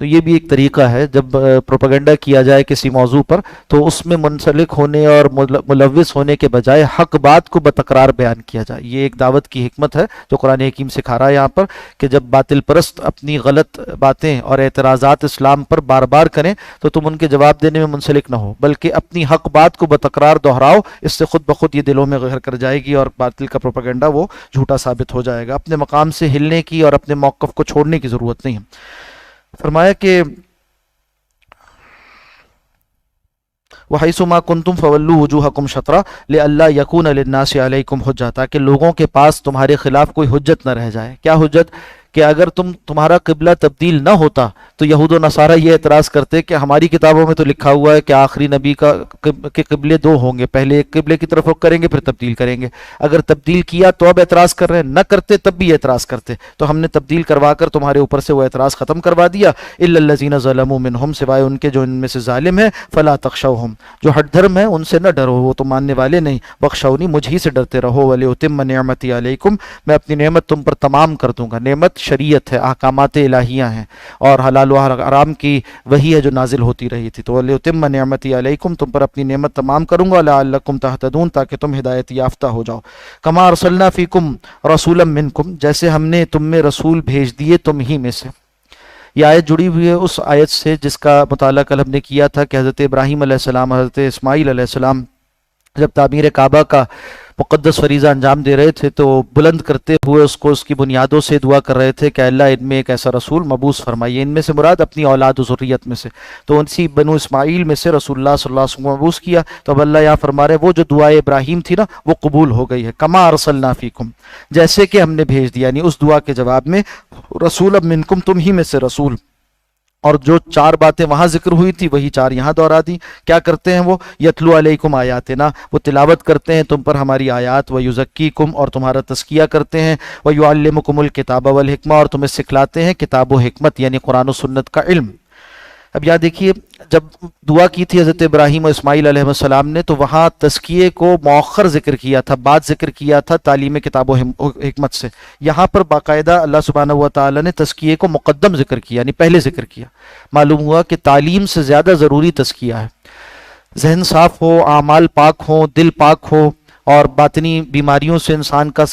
تو یہ بھی ایک طریقہ ہے، جب پروپیگنڈا کیا جائے کسی موضوع پر تو اس میں منسلک ہونے اور ملوث ہونے کے بجائے حق بات کو بتکرار بیان کیا جائے. یہ ایک دعوت کی حکمت ہے جو قرآن حکیم سکھا رہا ہے یہاں پر، کہ جب باطل پرست اپنی غلط باتیں اور اعتراضات اسلام پر بار بار کریں تو تم ان کے جواب دینے میں منسلک نہ ہو، بلکہ اپنی حق بات کو بتکرار دہراؤ. اس سے خود بخود یہ دلوں میں گھر کر جائے گی اور باطل کا پروپیگنڈا وہ جھوٹا ثابت ہو جائے گا. اپنے مقام سے ہلنے کی اور اپنے موقف کو چھوڑنے کی ضرورت نہیں ہے. فرمایا کہ وَحَيْثُ مَا كُنْتُمْ فَوَلُّوا وُجُوهَكُمْ شَطْرًا لِأَلَّا يَكُونَ لِلنَّاسِ عَلَيْكُمْ حُجَّةٌ، تاکہ لوگوں کے پاس تمہارے خلاف کوئی حجت نہ رہ جائے. کیا حجت؟ کہ اگر تمہارا قبلہ تبدیل نہ ہوتا تو یہود و نصارہ یہ اعتراض کرتے کہ ہماری کتابوں میں تو لکھا ہوا ہے کہ آخری نبی کے قبلے دو ہوں گے، پہلے ایک قبلے کی طرف رخ کریں گے پھر تبدیل کریں گے. اگر تبدیل کیا تو اب اعتراض کر رہے ہیں، نہ کرتے تب بھی اعتراض کرتے. تو ہم نے تبدیل کروا کر تمہارے اوپر سے وہ اعتراض ختم کروا دیا. الا الذین ظلموا منہم، سوائے ان کے جو ان میں سے ظالم ہیں. فلا تخشوہم، جو ہٹ دھرم ہے ان سے نہ ڈرو، وہ تو ماننے والے نہیں. بخشونی، مجھ ہی سے ڈرتے رہو. ولیتم نعمتی علیکم، میں اپنی نعمت تم پر تمام کر دوں گا. نعمت شریعت ہے، احکامات الہیہ ہیں، اور حلال و حرام کی وہی ہے جو نازل ہوتی رہی تھی. تو ولیتم نعمتی علیکم، تم پر اپنی نعمت تمام کروں گا. لعلکم تہتدون، تاکہ تم ہدایت یافتہ ہو جاؤ. کما ارسلنا فیکم رسولا منکم، جیسے ہم نے تم میں رسول بھیج دیے تم ہی میں سے. یہ آیت جڑی ہوئی ہے اس آیت سے جس کا مطالعہ کل ہم نے کیا تھا کہ حضرت ابراہیم علیہ السلام، حضرت اسماعیل علیہ السلام جب تعمیر کعبہ کا مقدس فریضہ انجام دے رہے تھے تو بلند کرتے ہوئے اس کو اس کی بنیادوں سے دعا کر رہے تھے کہ اللہ ان میں ایک ایسا رسول مبعوث فرمائیے. ان میں سے مراد اپنی اولاد و ذریت میں سے، تو اسی بنو اسماعیل میں سے رسول اللہ صلی اللہ علیہ وسلم کو مبعوث کیا. تو اب اللہ یہاں فرما رہے وہ جو دعائے ابراہیم تھی نا وہ قبول ہو گئی ہے. کما ارسلنا فیکم، جیسے کہ ہم نے بھیج دیا، یعنی اس دعا کے جواب میں رسول منکم، تم ہی میں سے رسول. اور جو چار باتیں وہاں ذکر ہوئی تھی وہی چار یہاں دہرا دی. کیا کرتے ہیں وہ؟ یتلو علیکم آیاتنا، وہ تلاوت کرتے ہیں تم پر ہماری آیات. و یزکیکم، اور تمہارا تزکیہ کرتے ہیں. و یعلمکم الکتاب والحکمہ، اور تمہیں سکھلاتے ہیں کتاب و حکمت یعنی قرآن و سنت کا علم. اب یہاں دیکھیے جب دعا کی تھی حضرت ابراہیم و اسماعیل علیہ السلام نے تو وہاں تزکیے کو مؤخر ذکر کیا تھا، بعد ذکر کیا تھا تعلیم کتاب و حکمت سے. یہاں پر باقاعدہ اللہ سبحانہ و تعالی نے تزکیے کو مقدم ذکر کیا، یعنی پہلے ذکر کیا. معلوم ہوا کہ تعلیم سے زیادہ ضروری تزکیہ ہے. ذہن صاف ہو، اعمال پاک ہوں، دل پاک ہو اور باطنی بیماریوں سے انسان کا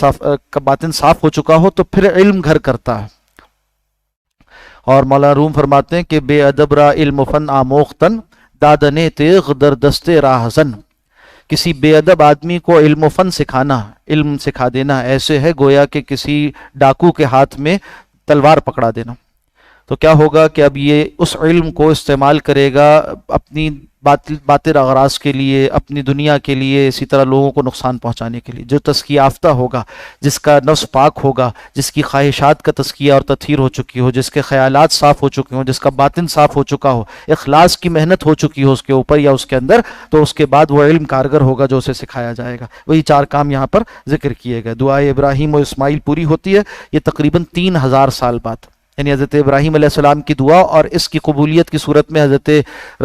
باطن صاف ہو چکا ہو تو پھر علم گھر کرتا ہے. اور مولانا روم فرماتے ہیں کہ بے ادب را علم فن آموختن دادنے تیغ در دست راہزن. کسی بے ادب آدمی کو علم و فن سکھانا، علم سکھا دینا ایسے ہے گویا کہ کسی ڈاکو کے ہاتھ میں تلوار پکڑا دینا. تو کیا ہوگا کہ اب یہ اس علم کو استعمال کرے گا اپنی باطل اغراض کے لیے، اپنی دنیا کے لیے، اسی طرح لوگوں کو نقصان پہنچانے کے لیے. جو تزکیہ یافتہ ہوگا، جس کا نفس پاک ہوگا، جس کی خواہشات کا تزکیہ اور تطہیر ہو چکی ہو، جس کے خیالات صاف ہو چکے ہوں، جس کا باطن صاف ہو چکا ہو، اخلاص کی محنت ہو چکی ہو اس کے اوپر یا اس کے اندر، تو اس کے بعد وہ علم کارگر ہوگا جو اسے سکھایا جائے گا. وہی چار کام یہاں پر ذکر کیے گئے. دعائے ابراہیم و اسماعیل پوری ہوتی ہے یہ تقریباً 3000 سال بعد، یعنی حضرت ابراہیم علیہ السلام کی دعا اور اس کی قبولیت کی صورت میں حضرت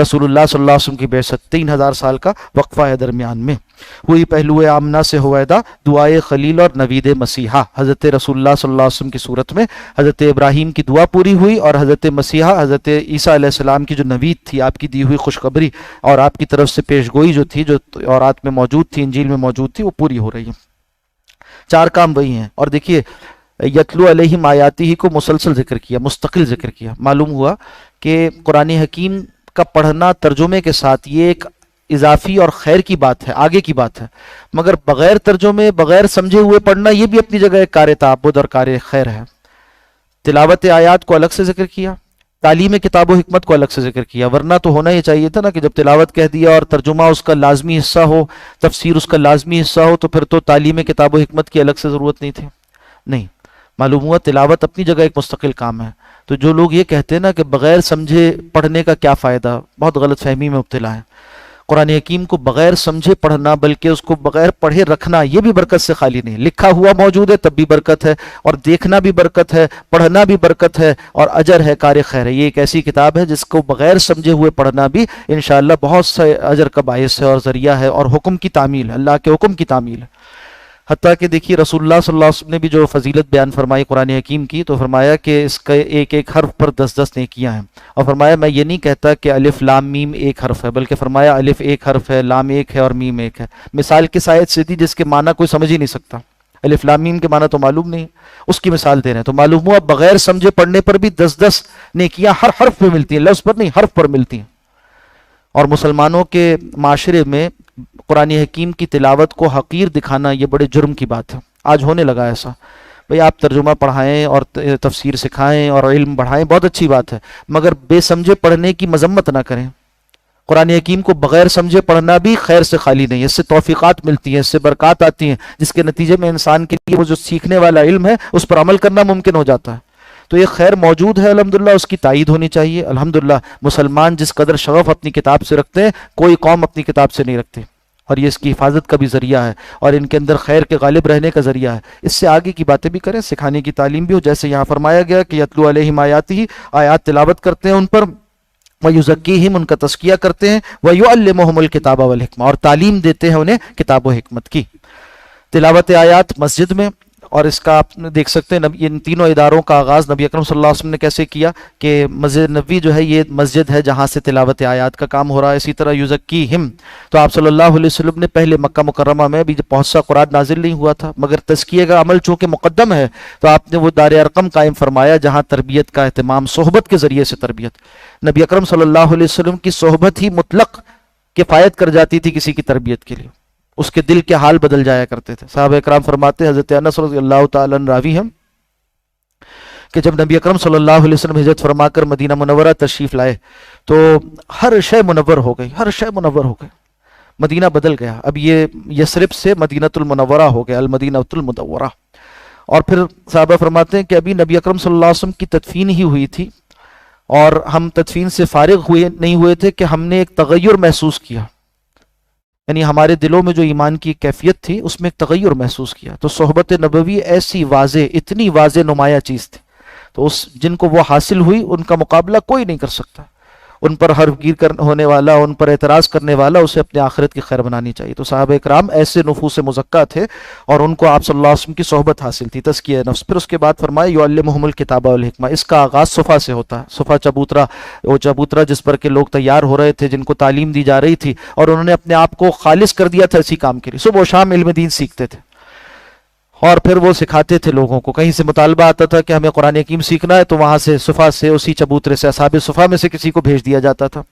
رسول اللہ صلی اللہ علیہ وسلم کی بعثت، 3000 سال کا وقفہ ہے درمیان میں. ہوئی پہلو آمنہ سے ہویدا دعائے خلیل اور نوید مسیحا. حضرت رسول اللہ صلی اللہ علیہ وسلم کی صورت میں حضرت ابراہیم کی دعا پوری ہوئی اور حضرت مسیحا، حضرت عیسیٰ علیہ السلام کی جو نوید تھی، آپ کی دی ہوئی خوشخبری اور آپ کی طرف سے پیشگوئی جو تھی، جو اورات میں موجود تھی، انجیل میں موجود تھی، وہ پوری ہو رہی ہے. چار کام وہی ہیں. اور دیکھیے یتلو علیہم آیاتی ہی کو مسلسل ذکر کیا، مستقل ذکر کیا. معلوم ہوا کہ قرآن حکیم کا پڑھنا ترجمے کے ساتھ یہ ایک اضافی اور خیر کی بات ہے، آگے کی بات ہے، مگر بغیر ترجمے، بغیر سمجھے ہوئے پڑھنا یہ بھی اپنی جگہ ایک کار تعبد اور کار خیر ہے. تلاوت آیات کو الگ سے ذکر کیا، تعلیم کتاب و حکمت کو الگ سے ذکر کیا. ورنہ تو ہونا یہ چاہیے تھا نا کہ جب تلاوت کہہ دیا اور ترجمہ اس کا لازمی حصہ ہو، تفسیر اس کا لازمی حصہ ہو، تو پھر تو تعلیم کتاب و حکمت کی الگ سے ضرورت نہیں تھی. نہیں، معلوم ہوا تلاوت اپنی جگہ ایک مستقل کام ہے. تو جو لوگ یہ کہتے ہیں نا کہ بغیر سمجھے پڑھنے کا کیا فائدہ، بہت غلط فہمی میں مبتلا ہے. قرآن حکیم کو بغیر سمجھے پڑھنا، بلکہ اس کو بغیر پڑھے رکھنا، یہ بھی برکت سے خالی نہیں. لکھا ہوا موجود ہے تب بھی برکت ہے، اور دیکھنا بھی برکت ہے، پڑھنا بھی برکت ہے، اور اجر ہے، کار خیر ہے. یہ ایک ایسی کتاب ہے جس کو بغیر سمجھے ہوئے پڑھنا بھی انشاءاللہ بہت سے اجر کا باعث ہے اور ذریعہ ہے، اور حکم کی تعمیل ہے، اللہ کے حکم کی تعمیل ہے. حتیٰ کہ دیکھیے رسول اللہ صلی اللہ علیہ وسلم نے بھی جو فضیلت بیان فرمائی قرآن حکیم کی، تو فرمایا کہ اس کا ایک ایک حرف پر 10 نیکیاں ہیں، اور فرمایا میں یہ نہیں کہتا کہ الف لام میم ایک حرف ہے، بلکہ فرمایا الف ایک حرف ہے، لام ایک ہے اور میم ایک ہے۔ مثال کس آیت سے دی؟ جس کے معنی کوئی سمجھ ہی نہیں سکتا، الف لام میم کے معنی تو معلوم نہیں، اس کی مثال دے رہے ہیں، تو معلوم ہوا بغیر سمجھے پڑھنے پر بھی 10 نیکیاں ہر حرف پہ ملتی ہیں، لفظ پر نہیں، حرف پر ملتی ہیں۔ اور مسلمانوں کے معاشرے میں قرآن حکیم کی تلاوت کو حقیر دکھانا یہ بڑے جرم کی بات ہے۔ آج ہونے لگا ایسا، بھئی آپ ترجمہ پڑھائیں اور تفسیر سکھائیں اور علم بڑھائیں، بہت اچھی بات ہے، مگر بے سمجھے پڑھنے کی مذمت نہ کریں۔ قرآن حکیم کو بغیر سمجھے پڑھنا بھی خیر سے خالی نہیں ہے، اس سے توفیقات ملتی ہیں، اس سے برکات آتی ہیں، جس کے نتیجے میں انسان کے لیے وہ جو سیکھنے والا علم ہے اس پر عمل کرنا ممکن ہو جاتا ہے۔ تو یہ خیر موجود ہے الحمدللہ، اس کی تائید ہونی چاہیے۔ الحمدللہ مسلمان جس قدر شغف اپنی کتاب سے رکھتے ہیں، کوئی قوم اپنی کتاب سے نہیں رکھتے، اور یہ اس کی حفاظت کا بھی ذریعہ ہے، اور ان کے اندر خیر کے غالب رہنے کا ذریعہ ہے۔ اس سے آگے کی باتیں بھی کریں، سکھانے کی تعلیم بھی ہو، جیسے یہاں فرمایا گیا کہ یتلو علیہم آیاتہ، آیات تلاوت کرتے ہیں ان پر، وَيُزَكِّيهِمْ، ان کا تزکیہ کرتے ہیں، وَيُعَلِّمُهُمُ الْكِتَابَ وَالْحِکْمَةَ، اور تعلیم دیتے ہیں انہیں کتاب و حکمت کی۔ تلاوت آیات مسجد میں، اور اس کا آپ دیکھ سکتے ہیں ان تینوں اداروں کا آغاز نبی اکرم صلی اللہ علیہ وسلم نے کیسے کیا، کہ مسجد نبوی جو ہے یہ مسجد ہے جہاں سے تلاوت آیات کا کام ہو رہا ہے۔ اسی طرح یزکیہم، تو آپ صلی اللہ علیہ وسلم نے پہلے مکہ مکرمہ میں بھی بہت سا قرآن نازل نہیں ہوا تھا، مگر تزکیے کا عمل چونکہ مقدم ہے تو آپ نے وہ دار ارقم قائم فرمایا جہاں تربیت کا اہتمام صحبت کے ذریعے سے تربیت۔ نبی اکرم صلی اللہ علیہ وسلم کی صحبت ہی مطلق کفایت کر جاتی تھی کسی کی تربیت کے لیے، اس کے دل کے حال بدل جایا کرتے تھے۔ صحابہ اکرام فرماتے ہیں، حضرت انس رضی اللہ تعالیٰ عنہ راوی ہیں کہ جب نبی اکرم صلی اللہ علیہ وسلم ہجرت فرما کر مدینہ منورہ تشریف لائے تو ہر شے منور ہو گئی، ہر شے منور ہو گئی، مدینہ بدل گیا۔ اب یہ یثرب سے مدینۃ المنورہ ہو گیا، المدینۃ المنورہ۔ اور پھر صحابہ فرماتے ہیں کہ ابھی نبی اکرم صلی اللہ علیہ وسلم کی تدفین ہی ہوئی تھی، اور ہم تدفین سے فارغ نہیں ہوئے تھے کہ ہم نے ایک تغیر محسوس کیا، یعنی ہمارے دلوں میں جو ایمان کی کیفیت تھی اس میں ایک تغیر محسوس کیا۔ تو صحبت نبوی ایسی واضح، اتنی واضح نمایاں چیز تھی، تو جن کو وہ حاصل ہوئی ان کا مقابلہ کوئی نہیں کر سکتا۔ ان پر حرف گیر ہونے والا، ان پر اعتراض کرنے والا، اسے اپنے آخرت کی خیر بنانی چاہیے۔ تو صحابہ اکرام ایسے نفوس مزکہ تھے، اور ان کو آپ صلی اللہ علیہ وسلم کی صحبت حاصل تھی، تزکیہ نفس۔ پھر اس کے بعد فرمایا یعلمہم الکتاب والحکمہ، اس کا آغاز صفا سے ہوتا ہے۔ صفا چبوترا، وہ چبوترا جس پر کے لوگ تیار ہو رہے تھے، جن کو تعلیم دی جا رہی تھی، اور انہوں نے اپنے آپ کو خالص کر دیا تھا اسی کام کے لیے، صبح و شام علم دین سیکھتے تھے، اور پھر وہ سکھاتے تھے لوگوں کو۔ کہیں سے مطالبہ آتا تھا کہ ہمیں قرآن حکیم سیکھنا ہے، تو وہاں سے صفا سے، اسی چبوترے سے، اصحاب صفا میں سے کسی کو بھیج دیا جاتا تھا،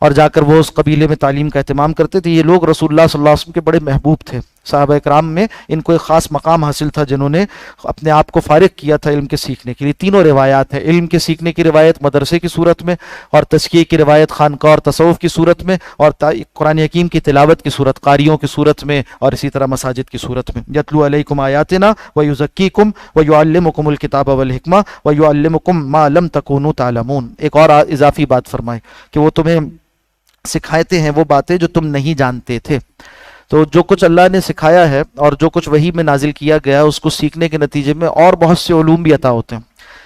اور جا کر وہ اس قبیلے میں تعلیم کا اہتمام کرتے تھے۔ یہ لوگ رسول اللہ صلی اللہ علیہ وسلم کے بڑے محبوب تھے۔ صحابہ اکرام میں ان کو ایک خاص مقام حاصل تھا، جنہوں نے اپنے آپ کو فارغ کیا تھا علم کے سیکھنے کے لیے۔ تینوں روایات ہیں، علم کے سیکھنے کی روایت مدرسے کی صورت میں، اور تزکیے کی روایت خانقاہ اور تصوف کی صورت میں، اور قرآن حکیم کی تلاوت کی صورت قاریوں کی صورت میں، اور اسی طرح مساجد کی صورت میں۔ یتلو علیکم آیاتنا ویزکیکم ویعلمکم الکتاب والحکمہ ویعلمکم ما لم تکونوا تعلمون۔ ایک اور اضافی بات فرمائے کہ وہ تمہیں سکھاتے ہیں وہ باتیں جو تم نہیں جانتے تھے۔ تو جو کچھ اللہ نے سکھایا ہے اور جو کچھ وحی میں نازل کیا گیا ہے، اس کو سیکھنے کے نتیجے میں اور بہت سے علوم بھی عطا ہوتے ہیں۔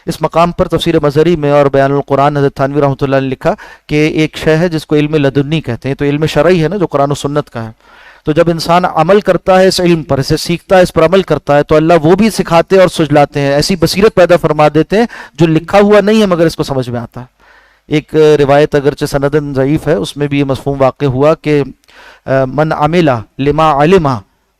اس مقام پر تفسیر مظہری میں اور بیان القرآن حضرت تھانوی رحمۃ اللہ نے لکھا کہ ایک شے ہے جس کو علم لدنی کہتے ہیں، تو علم شرعی ہے نا، جو قرآن و سنت کا ہے۔ تو جب انسان عمل کرتا ہے اس علم پر، اسے سیکھتا ہے، اس پر عمل کرتا ہے، تو اللہ وہ بھی سکھاتے اور سجلاتے ہیں، ایسی بصیرت پیدا فرما دیتے ہیں جو لکھا ہوا نہیں ہے مگر اس کو سمجھ میں آتا ہے۔ ایک روایت اگرچہ سندن ضعیف ہے، اس میں بھی یہ مفہوم واقع ہوا کہ من عمل لما علم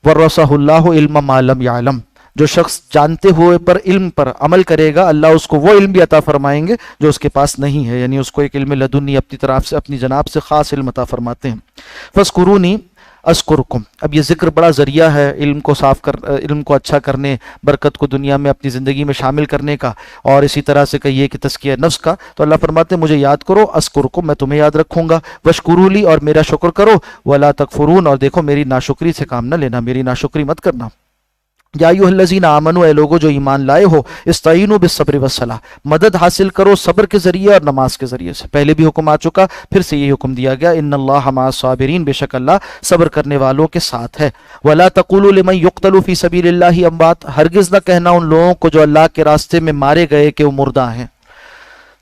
ورثہ اللہ علم ما لم یعلم، جو شخص جانتے ہوئے پر علم پر عمل کرے گا، اللہ اس کو وہ علم بھی عطا فرمائیں گے جو اس کے پاس نہیں ہے، یعنی اس کو ایک علم لدنی اپنی طرف سے، اپنی جناب سے خاص علم عطا فرماتے ہیں۔ فاذکرونی اذکرکم، اب یہ ذکر بڑا ذریعہ ہے علم کو علم کو اچھا کرنے، برکت کو دنیا میں اپنی زندگی میں شامل کرنے کا، اور اسی طرح سے کہیے کہ تزکیہ نفس کا۔ تو اللہ فرماتے ہیں مجھے یاد کرو، اذکرکم، میں تمہیں یاد رکھوں گا، واشکروا لی، اور میرا شکر کرو، ولا تکفرون، اور دیکھو میری ناشکری سے کام نہ لینا، میری ناشکری مت کرنا۔ یا ایھا الذین آمنوا، اے لوگو جو ایمان لائے ہو، استعینوا بالصبر والصلاۃ، مدد حاصل کرو صبر کے ذریعے اور نماز کے ذریعے سے۔ پہلے بھی حکم آ چکا، پھر سے یہ حکم دیا گیا، ان اللہ مع الصابرین، بے شک اللہ صبر کرنے والوں کے ساتھ ہے۔ ولا تقولوا لمن یقتل فی سبیل اللہ اموات، ہرگز نہ کہنا ان لوگوں کو جو اللہ کے راستے میں مارے گئے کہ وہ مردہ ہیں۔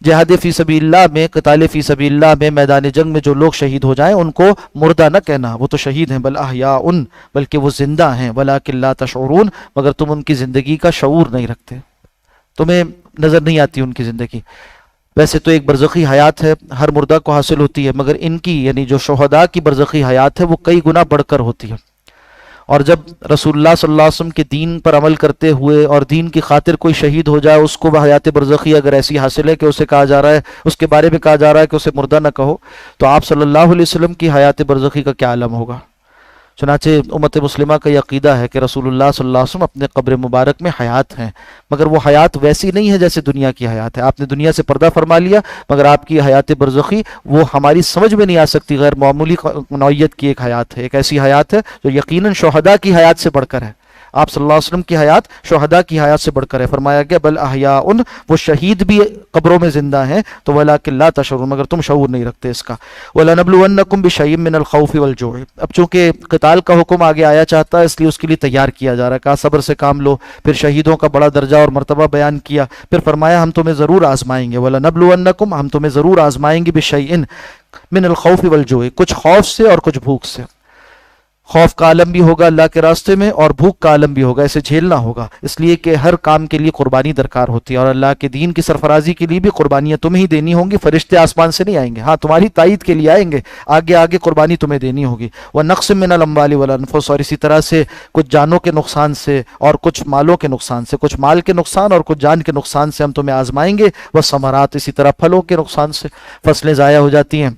جہاد فی سبیل اللہ میں، قتال فی سبیل اللہ میں، میدان جنگ میں جو لوگ شہید ہو جائیں ان کو مردہ نہ کہنا، وہ تو شہید ہیں، بل احیاء، بلکہ وہ زندہ ہیں، ولکن لا تشعرون، مگر تم ان کی زندگی کا شعور نہیں رکھتے، تمہیں نظر نہیں آتی ان کی زندگی۔ ویسے تو ایک برزخی حیات ہے، ہر مردہ کو حاصل ہوتی ہے، مگر ان کی یعنی جو شہداء کی برزخی حیات ہے وہ کئی گنا بڑھ کر ہوتی ہے۔ اور جب رسول اللہ صلی اللہ علیہ وسلم کے دین پر عمل کرتے ہوئے اور دین کی خاطر کوئی شہید ہو جائے، اس کو وہ حیات برزخی اگر ایسی حاصل ہے کہ اسے کہا جا رہا ہے، اس کے بارے میں کہا جا رہا ہے کہ اسے مردہ نہ کہو، تو آپ صلی اللہ علیہ وسلم کی حیات برزخی کا کیا عالم ہوگا۔ چنانچہ امت مسلمہ کا یہ عقیدہ ہے کہ رسول اللہ صلی اللہ علیہ وسلم اپنے قبر مبارک میں حیات ہیں، مگر وہ حیات ویسی نہیں ہے جیسے دنیا کی حیات ہے۔ آپ نے دنیا سے پردہ فرما لیا، مگر آپ کی حیات برزخی وہ ہماری سمجھ میں نہیں آ سکتی، غیر معمولی نوعیت کی ایک حیات ہے، ایک ایسی حیات ہے جو یقیناً شہداء کی حیات سے بڑھ کر ہے۔ آپ صلی اللہ علیہ وسلم کی حیات شہداء کی حیات سے بڑھ کر ہے۔ فرمایا گیا بل احیاء، وہ شہید بھی قبروں میں زندہ ہیں، تو ولکن لا تشعرون، مگر تم شعور نہیں رکھتے اس کا۔ وَلَنَبْلُوَنَّكُمْ بِشَيْءٍ مِّنَ الْخَوْفِ وَالْجُوعِ، اب چونکہ قتال کا حکم آگے آیا چاہتا ہے اس لیے اس کے لیے تیار کیا جا رہا ہے، کہا صبر سے کام لو، پھر شہیدوں کا بڑا درجہ اور مرتبہ بیان کیا، پھر فرمایا ہم تمہیں ضرور آزمائیں گے، وَلَنَبْلُوَنَّكُمْ، ہم تمہیں ضرور آزمائیں گے، بِشَيْءٍ مِّنَ الْخَوْفِ وَالْجُوعِ، کچھ خوف سے اور کچھ بھوک سے۔ خوف کا عالم بھی ہوگا اللہ کے راستے میں، اور بھوک کا عالم بھی ہوگا، اسے جھیلنا ہوگا، اس لیے کہ ہر کام کے لیے قربانی درکار ہوتی ہے، اور اللہ کے دین کی سرفرازی کے لیے بھی قربانیاں تمہیں ہی دینی ہوں گی، فرشتے آسمان سے نہیں آئیں گے، ہاں تمہاری تائید کے لیے آئیں گے، آگے آگے قربانی تمہیں دینی ہوگی۔ وَنَقْصٍ مِّنَ الْأَمْوَالِ وَالْأَنفُسِ، اور اسی طرح سے کچھ جانوں کے نقصان سے اور کچھ مالوں کے نقصان سے، کچھ مال کے نقصان اور کچھ جان کے نقصان سے ہم تمہیں آزمائیں گے، وَالثَّمَرَاتِ، اسی طرح پھلوں کے نقصان سے، فصلیں ضائع ہو جاتی ہیں،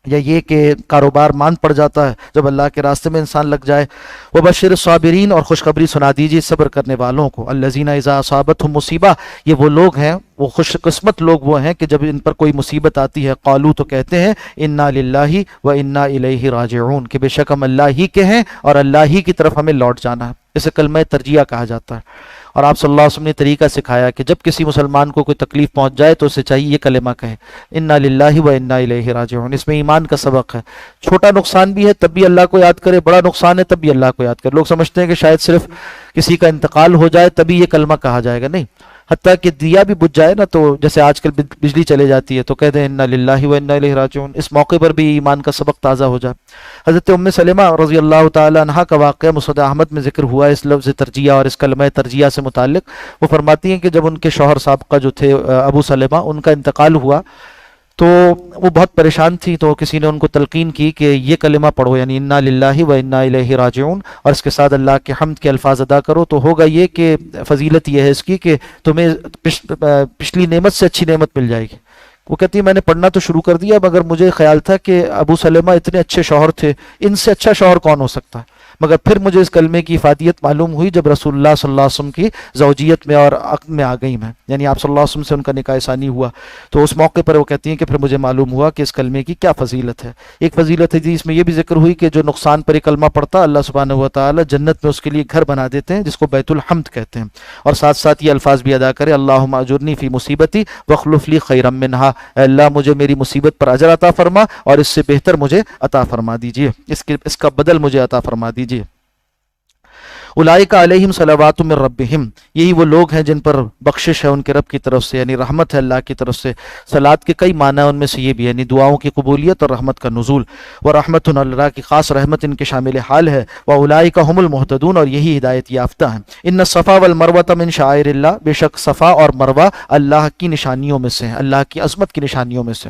یا یہ کہ کاروبار ماند پڑ جاتا ہے جب اللہ کے راستے میں انسان لگ جائے۔ وبشر الصابرین، اور خوشخبری سنا دیجیے صبر کرنے والوں کو، الذین اذا اصابتهم مصیبہ، یہ وہ لوگ ہیں، وہ خوش قسمت لوگ وہ ہیں کہ جب ان پر کوئی مصیبت آتی ہے، قالو، تو کہتے ہیں انا للہ و انا الیہ راجعون، کہ بے شک ہم اللہ ہی کے ہیں اور اللہ ہی کی طرف ہمیں لوٹ جانا ہے۔ اسے کلمہ ترجیہ کہا جاتا ہے۔ اور آپ صلی اللہ علیہ وسلم نے طریقہ سکھایا کہ جب کسی مسلمان کو کوئی تکلیف پہنچ جائے تو اسے چاہیے یہ کلمہ کہے، انا للہ و انا الیہ راجعون۔ اس میں ایمان کا سبق ہے، چھوٹا نقصان بھی ہے تب بھی اللہ کو یاد کرے، بڑا نقصان ہے تب بھی اللہ کو یاد کرے۔ لوگ سمجھتے ہیں کہ شاید صرف کسی کا انتقال ہو جائے تبھی یہ کلمہ کہا جائے گا، نہیں، حتیٰ کہ دیا بھی بجھ جائے نا، تو جیسے آج کل بجلی چلے جاتی ہے تو کہہ دیں انا للہ و انا الیہ راجعون، اس موقع پر بھی ایمان کا سبق تازہ ہو جائے۔ حضرت ام سلمہ رضی اللہ تعالی عنہا کا واقعہ مسند احمد میں ذکر ہوا ہے اس لفظ ترجیہ اور اس کلمہ ترجیہ سے متعلق۔ وہ فرماتی ہیں کہ جب ان کے شوہر سابقہ جو تھے ابو سلمہ، ان کا انتقال ہوا تو وہ بہت پریشان تھی، تو کسی نے ان کو تلقین کی کہ یہ کلمہ پڑھو، یعنی انا للہ و انا الیہ راجعون، اور اس کے ساتھ اللہ کے حمد کے الفاظ ادا کرو، تو ہوگا یہ کہ فضیلت یہ ہے اس کی کہ تمہیں پچھلی نعمت سے اچھی نعمت مل جائے گی۔ وہ کہتی ہے میں نے پڑھنا تو شروع کر دیا، مگر مجھے خیال تھا کہ ابو سلمہ اتنے اچھے شوہر تھے، ان سے اچھا شوہر کون ہو سکتا ہے، مگر پھر مجھے اس کلمے کی افادیت معلوم ہوئی جب رسول اللہ صلی اللہ علیہ وسلم کی زوجیت میں اور عقد میں آ گئی میں، یعنی آپ صلی اللہ علیہ وسلم سے ان کا نکاح ثانی ہوا، تو اس موقع پر وہ کہتی ہیں کہ پھر مجھے معلوم ہوا کہ اس کلمے کی کیا فضیلت ہے۔ ایک فضیلت ہے جی اس میں یہ بھی ذکر ہوئی کہ جو نقصان پر یہ کلمہ پڑتا اللہ سبحانہ و تعالی جنت میں اس کے لیے گھر بنا دیتے ہیں جس کو بیت الحمد کہتے ہیں، اور ساتھ ساتھ یہ الفاظ بھی ادا کرے اللہم اجرنی فی مصیبتی واخلف لی خیرا منہا، اے اللہ مجھے میری مصیبت پر اجر عطا فرما اور اس سے بہتر مجھے عطا فرما دیجئے، اس کا بدل مجھے عطا فرما دیجئے۔ اولئک علیہم صلوات من ربہم، یہی وہ لوگ ہیں جن پر بخشش ہے ان کے رب کی طرف سے، یعنی رحمت ہے اللہ کی طرف سے۔ صلات کے کئی معنی ہیں، ان میں سے یہ بھی، یعنی دعاؤں کی قبولیت اور رحمت کا نزول، ورحمت، اللہ کی خاص رحمت ان کے شامل حال ہے، واولئک هم المہتدون، اور یہی ہدایت یافتہ ہیں۔ ان الصفا والمروہ من شعائر اللہ، بے شک صفا اور مروہ اللہ کی نشانیوں میں سے ہیں، اللہ کی عظمت کی نشانیوں میں سے۔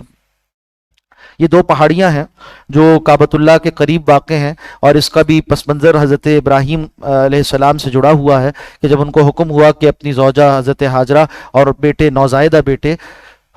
یہ دو پہاڑیاں ہیں جو کعبۃ اللہ کے قریب واقع ہیں، اور اس کا بھی پس منظر حضرت ابراہیم علیہ السلام سے جڑا ہوا ہے کہ جب ان کو حکم ہوا کہ اپنی زوجہ حضرت ہاجرہ اور بیٹے نوزائیدہ بیٹے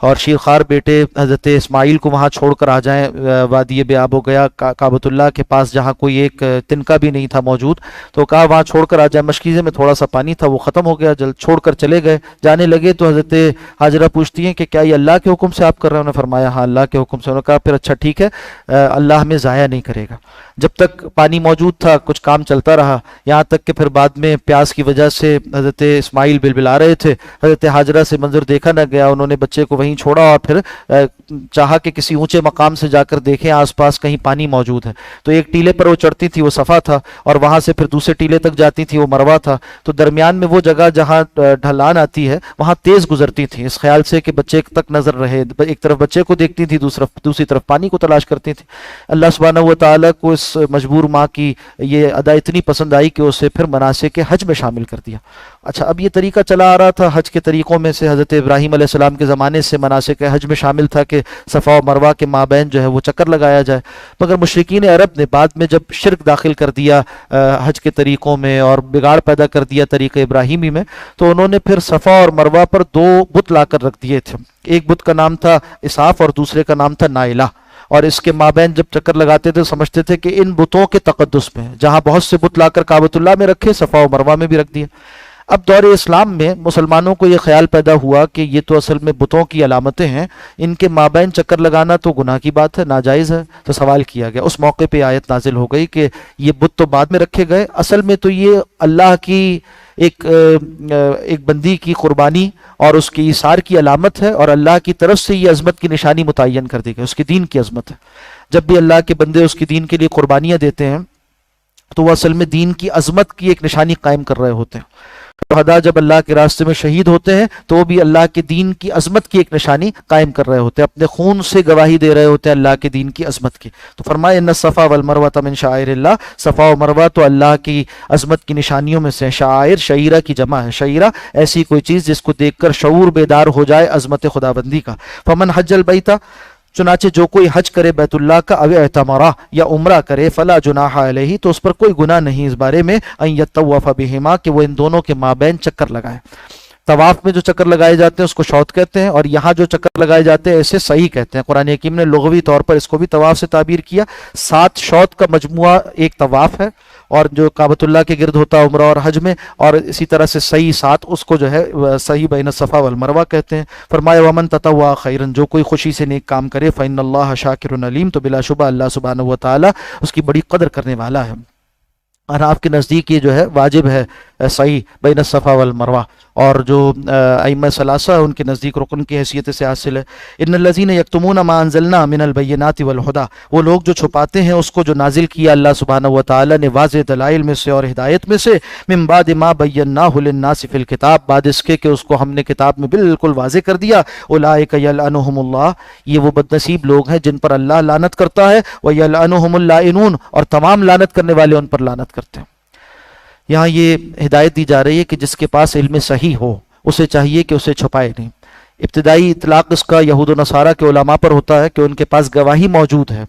اور شیرخوار بیٹے حضرت اسماعیل کو وہاں چھوڑ کر آ جائیں وادی بیاب ہو گیا کعبۃ اللہ کے پاس جہاں کوئی ایک تنکا بھی نہیں تھا موجود، تو کہا وہاں چھوڑ کر آ جائیں۔ مشکیزے میں تھوڑا سا پانی تھا وہ ختم ہو گیا، جلد چھوڑ کر چلے گئے، جانے لگے تو حضرت ہاجرہ پوچھتی ہیں کہ کیا یہ اللہ کے حکم سے آپ کر رہے ہیں؟ انہوں نے فرمایا ہاں اللہ کے حکم سے۔ انہوں نے کہا پھر اچھا ٹھیک ہے، اللہ ہمیں ضائع نہیں کرے گا۔ جب تک پانی موجود تھا کچھ کام چلتا رہا، یہاں تک کہ پھر بعد میں پیاس کی وجہ سے حضرت اسماعیل بلبلا رہے تھے، حضرت ہاجرہ سے منظر دیکھا نہ گیا، انہوں نے بچے کو وہیں چھوڑا اور پھر چاہا کہ کسی اونچے مقام سے جا کر دیکھیں آس پاس کہیں پانی موجود ہے، تو ایک ٹیلے پر وہ چڑھتی تھی، وہ صفا تھا، اور وہاں سے پھر دوسرے ٹیلے تک جاتی تھی، وہ مروا تھا، تو درمیان میں وہ جگہ جہاں ڈھلان آتی ہے وہاں تیز گزرتی تھی، اس خیال سے کہ بچے تک نظر رہے، ایک طرف بچے کو دیکھتی تھی، دوسری طرف پانی کو تلاش کرتی تھی۔ اللہ سبحانہ و تعالیٰ کو اس مجبور ماں کی یہ ادا اتنی پسند آئی کہ اسے پھر مناسک حج میں شامل کر دیا۔ اچھا، اب یہ طریقہ چلا آ رہا تھا حج کے طریقوں میں سے، حضرت ابراہیم علیہ السلام کے زمانے سے مناسک حج میں شامل تھا کہ صفا و مروہ کے مابین جو ہے وہ چکر لگایا جائے، مگر مشرکین عرب نے بعد میں جب شرک داخل کر دیا حج کے طریقوں میں اور بگاڑ پیدا کر دیا طریقہ ابراہیمی میں، تو انہوں نے پھر صفا اور مروہ پر دو بت لا کر رکھ دیے تھے، ایک بت کا نام تھا اساف اور دوسرے کا نام تھا نائلہ، اور اس کے مابین جب چکر لگاتے تھے سمجھتے تھے کہ ان بتوں کے تقدس میں، جہاں بہت سے بت لا کر کعبۃ اللہ میں رکھے، صفا و مروہ میں بھی رکھ دیے۔ اب دور اسلام میں مسلمانوں کو یہ خیال پیدا ہوا کہ یہ تو اصل میں بتوں کی علامتیں ہیں، ان کے مابین چکر لگانا تو گناہ کی بات ہے، ناجائز ہے، تو سوال کیا گیا۔ اس موقع پہ آیت نازل ہو گئی کہ یہ بت تو بعد میں رکھے گئے، اصل میں تو یہ اللہ کی ایک بندی کی قربانی اور اس کی ایثار کی علامت ہے، اور اللہ کی طرف سے یہ عظمت کی نشانی متعین کر دی گئی، اس کی دین کی عظمت ہے۔ جب بھی اللہ کے بندے اس کی دین کے لیے قربانیاں دیتے ہیں تو وہ اصل میں دین کی عظمت کی ایک نشانی قائم کر رہے ہوتے ہیں۔ شہداء جب اللہ کے راستے میں شہید ہوتے ہیں تو وہ بھی اللہ کے دین کی عظمت کی ایک نشانی قائم کر رہے ہوتے ہیں، اپنے خون سے گواہی دے رہے ہوتے ہیں اللہ کے دین کی عظمت کی۔ تو فرمایا ان الصفا والمروہ من شعائر اللہ، صفا و مروہ تو اللہ کی عظمت کی نشانیوں میں سے، شعائر شعیرہ کی جمع ہے، شعیرہ ایسی کوئی چیز جس کو دیکھ کر شعور بیدار ہو جائے عظمت خداوندی کا۔ فمن حج البیت، چنانچہ جو کوئی حج کرے بیت اللہ کا، او اعتمرہ یا عمرہ کرے، فلا جناح علیہ، تو اس پر کوئی گناہ نہیں اس بارے میں، ان یطوف بہما، کہ وہ ان دونوں کے مابین چکر لگائے۔ طواف میں جو چکر لگائے جاتے ہیں اس کو شوط کہتے ہیں، اور یہاں جو چکر لگائے جاتے ہیں ایسے صحیح کہتے ہیں۔ قرآن حکیم نے لغوی طور پر اس کو بھی طواف سے تعبیر کیا۔ 7 شوط کا مجموعہ ایک طواف ہے، اور جو کعبۃ اللہ کے گرد ہوتا ہے عمرہ اور حج میں، اور اسی طرح سے صحیح 7 اس کو جو ہے صحیح بین الصفا والمروہ کہتے ہیں۔ فرمایا ومن تطوع خیرا، جو کوئی خوشی سے نیک کام کرے، فإن اللہ شاکر علیم، تو بلا شبہ اللہ سبحانہ و تعالی اس کی بڑی قدر کرنے والا ہے۔ اور آپ کے نزدیک یہ جو ہے واجب ہے صحیح بین الصفا والمروہ، اور جو ائمہ ثلاثہ ان کے نزدیک رکن کی حیثیت سے حاصل ہے۔ ان الذین یکتمون ما انزلنا من البینات والہدی، وہ لوگ جو چھپاتے ہیں اس کو جو نازل کیا اللہ سبحانہ و تعالی نے واضح دلائل میں سے اور ہدایت میں سے، من بعد ما بیناہ للناس فی الکتاب، بعد اس کے کہ اس کو ہم نے کتاب میں بالکل واضح کر دیا، اولئک یلعنہم اللہ، یہ وہ بد نصیب لوگ ہیں جن پر اللہ لعنت کرتا ہے، ویلعنہم اللاعنون، اور تمام لعنت کرنے والے ان پر لعنت کرتے ہیں۔ یہاں یہ ہدایت دی جا رہی ہے کہ جس کے پاس علم صحیح ہو اسے چاہیے کہ اسے چھپائے نہیں۔ ابتدائی اطلاق اس کا یہود و نصارہ کے علماء پر ہوتا ہے کہ ان کے پاس گواہی موجود ہے،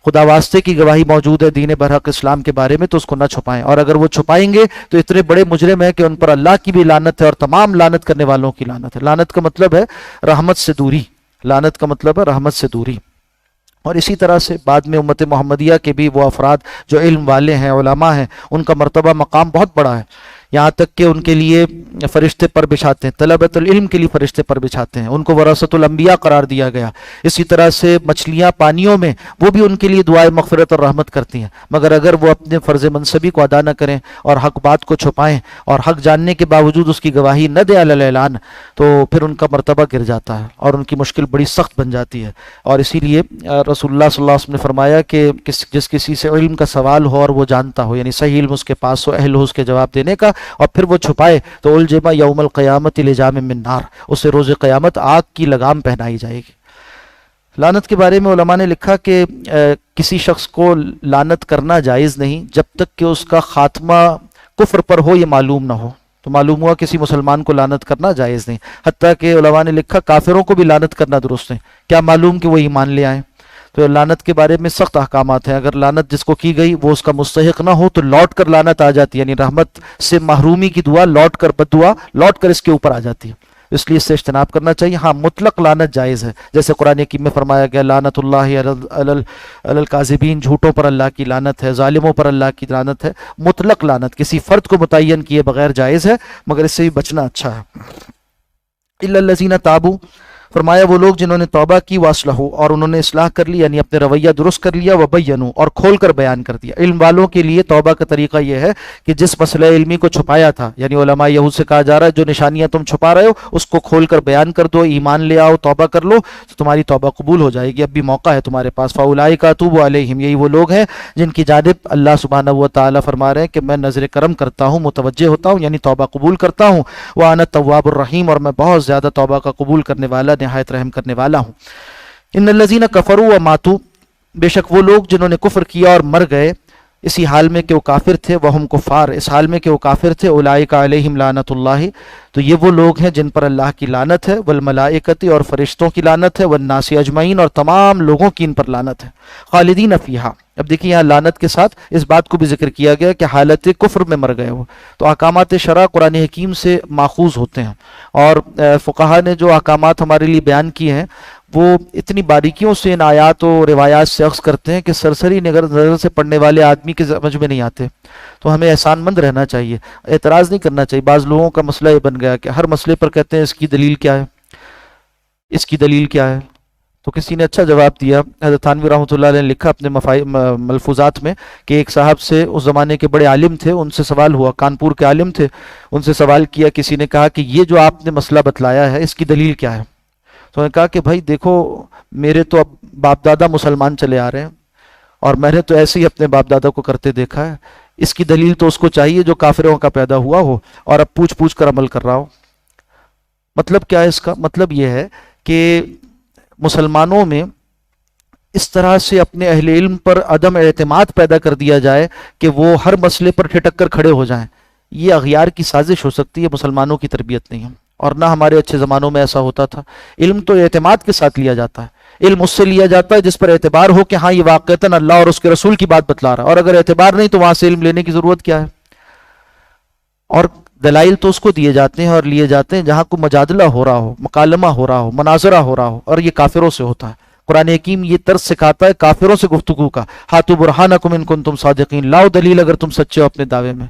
خدا واسطے کی گواہی موجود ہے دین برحق اسلام کے بارے میں، تو اس کو نہ چھپائیں، اور اگر وہ چھپائیں گے تو اتنے بڑے مجرم ہیں کہ ان پر اللہ کی بھی لعنت ہے اور تمام لعنت کرنے والوں کی لعنت ہے۔ لعنت کا مطلب ہے رحمت سے دوری، لعنت کا مطلب ہے رحمت سے دوری۔ اور اسی طرح سے بعد میں امت محمدیہ کے بھی وہ افراد جو علم والے ہیں، علماء ہیں، ان کا مرتبہ مقام بہت بڑا ہے، یہاں تک کہ ان کے لیے فرشتے پر بچھاتے ہیں، طلبۃ العلم کے لیے فرشتے پر بچھاتے ہیں، ان کو ورثۃ الانبیاء قرار دیا گیا۔ اسی طرح سے مچھلیاں پانیوں میں وہ بھی ان کے لیے دعائے مغفرت اور رحمت کرتی ہیں، مگر اگر وہ اپنے فرض منصبی کو ادا نہ کریں اور حق بات کو چھپائیں اور حق جاننے کے باوجود اس کی گواہی نہ دیں علی الاعلان، تو پھر ان کا مرتبہ گر جاتا ہے اور ان کی مشکل بڑی سخت بن جاتی ہے۔ اور اسی لیے رسول اللہ صلی اللہ علیہ وسلم نے فرمایا کہ جس کسی سے علم کا سوال ہو اور وہ جانتا ہو، یعنی صحیح علم اس کے پاس ہو، اہل ہو اس کے جواب دینے کا، اور پھر وہ چھپائے، تو الجما یوم القیامت لجام من نار، اسے روز قیامت آگ کی لگام پہنائی جائے گی۔ لعنت کے بارے میں علماء نے لکھا کہ کسی شخص کو لعنت کرنا جائز نہیں جب تک کہ اس کا خاتمہ کفر پر ہو یہ معلوم نہ ہو، تو معلوم ہوا کسی مسلمان کو لعنت کرنا جائز نہیں، حتیٰ کہ علماء نے لکھا کافروں کو بھی لعنت کرنا درست ہے، کیا معلوم کہ وہ ایمان لے آئیں۔ تو لعنت کے بارے میں سخت احکامات ہیں، اگر لعنت جس کو کی گئی وہ اس کا مستحق نہ ہو تو لوٹ کر لعنت آ جاتی ہے، یعنی رحمت سے محرومی کی دعا لوٹ کر بد دعا لوٹ کر اس کے اوپر آ جاتی ہے، اس لیے اس سے اجتناب کرنا چاہیے۔ ہاں مطلق لعنت جائز ہے، جیسے قرآن حکیم میں فرمایا گیا لعنت اللہ علی الکاذبین، جھوٹوں پر اللہ کی لعنت ہے، ظالموں پر اللہ کی لعنت ہے۔ مطلق لعنت کسی فرد کو متعین کیے بغیر جائز ہے، مگر اس سے بھی بچنا اچھا ہے۔ الا الذین تابوا، فرمایا وہ لوگ جنہوں نے توبہ کی واصلحوا اور انہوں نے اصلاح کر لی یعنی اپنے رویہ درست کر لیا، وبینوا اور کھول کر بیان کر دیا۔ علم والوں کے لیے توبہ کا طریقہ یہ ہے کہ جس مسئلہ علمی کو چھپایا تھا، یعنی علماء یہود سے کہا جا رہا ہے جو نشانیاں تم چھپا رہے ہو اس کو کھول کر بیان کر دو، ایمان لے آؤ، توبہ کر لو تو تمہاری توبہ قبول ہو جائے گی، اب بھی موقع ہے تمہارے پاس۔ فاولئک اتوب علیہم، یہی وہ لوگ ہیں جن کی جانب اللہ سبحانہ و تعالیٰ فرما رہے ہیں کہ میں نظر کرم کرتا ہوں، متوجہ ہوتا ہوں، یعنی توبہ قبول کرتا ہوں۔ وانا التواب الرحیم، اور میں بہت زیادہ توبہ کا قبول کرنے والا، نہایت رحم کرنے والا ہوں۔ ان الذین کفروا وماتوا، بے شک وہ لوگ جنہوں نے کفر کیا اور مر گئے اسی حال میں کہ وہ کافر تھے، وہم کفار، اس حال میں کہ وہ کافر تھے، اولئک علیہم لعنت اللہ، تو یہ وہ لوگ ہیں جن پر اللہ کی لعنت ہے، والملائکۃ اور فرشتوں کی لعنت ہے، والناس اجمعین اور تمام لوگوں کی ان پر لعنت ہے، خالدین فیہا۔ اب دیکھیں یہاں لعنت کے ساتھ اس بات کو بھی ذکر کیا گیا کہ حالت کفر میں مر گئے ہو، تو احکامات شرع قرآن حکیم سے ماخوذ ہوتے ہیں، اور فقہا نے جو احکامات ہمارے لیے بیان کیے ہیں وہ اتنی باریکیوں سے ان آیات و روایات سے اخذ کرتے ہیں کہ سرسری نظر سے پڑھنے والے آدمی کے سمجھ میں نہیں آتے، تو ہمیں احسان مند رہنا چاہیے، اعتراض نہیں کرنا چاہیے۔ بعض لوگوں کا مسئلہ یہ بن گیا کہ ہر مسئلے پر کہتے ہیں اس کی دلیل کیا ہے، اس کی دلیل کیا ہے، تو کسی نے اچھا جواب دیا، حضرت تھانوی رحمۃ اللہ علیہ نے لکھا اپنے ملفوظات میں کہ ایک صاحب سے، اس زمانے کے بڑے عالم تھے، ان سے سوال ہوا، کانپور کے عالم تھے، ان سے سوال کیا، کسی نے کہا کہ یہ جو آپ نے مسئلہ بتلایا ہے اس کی دلیل کیا ہے؟ تو انہوں نے کہا کہ بھائی دیکھو میرے تو اب باپ دادا مسلمان چلے آ رہے ہیں اور میں نے تو ایسے ہی اپنے باپ دادا کو کرتے دیکھا ہے، اس کی دلیل تو اس کو چاہیے جو کافروں کا پیدا ہوا ہو اور اب پوچھ پوچھ کر عمل کر رہا ہو۔ مطلب کیا ہے اس کا؟ مطلب یہ ہے کہ مسلمانوں میں اس طرح سے اپنے اہل علم پر عدم اعتماد پیدا کر دیا جائے کہ وہ ہر مسئلے پر ٹھٹک کر کھڑے ہو جائیں، یہ اغیار کی سازش ہو سکتی ہے، مسلمانوں کی تربیت نہیں ہے، اور نہ ہمارے اچھے زمانوں میں ایسا ہوتا تھا۔ علم تو اعتماد کے ساتھ لیا جاتا ہے، علم اس سے لیا جاتا ہے جس پر اعتبار ہو کہ ہاں یہ واقعتاً اللہ اور اس کے رسول کی بات بتلا رہا ہے، اور اگر اعتبار نہیں تو وہاں سے علم لینے کی ضرورت کیا ہے؟ اور دلائل تو اس کو دیے جاتے ہیں اور لیے جاتے ہیں جہاں کوئی مجادلہ ہو رہا ہو، مکالمہ ہو رہا ہو، مناظرہ ہو رہا ہو، اور یہ کافروں سے ہوتا ہے۔ قرآن حکیم یہ طرز سکھاتا ہے کافروں سے گفتگو کا، ہاتھو برہانکم ان کنتم صادقین، لاؤ دلیل اگر تم سچے ہو اپنے دعوے میں۔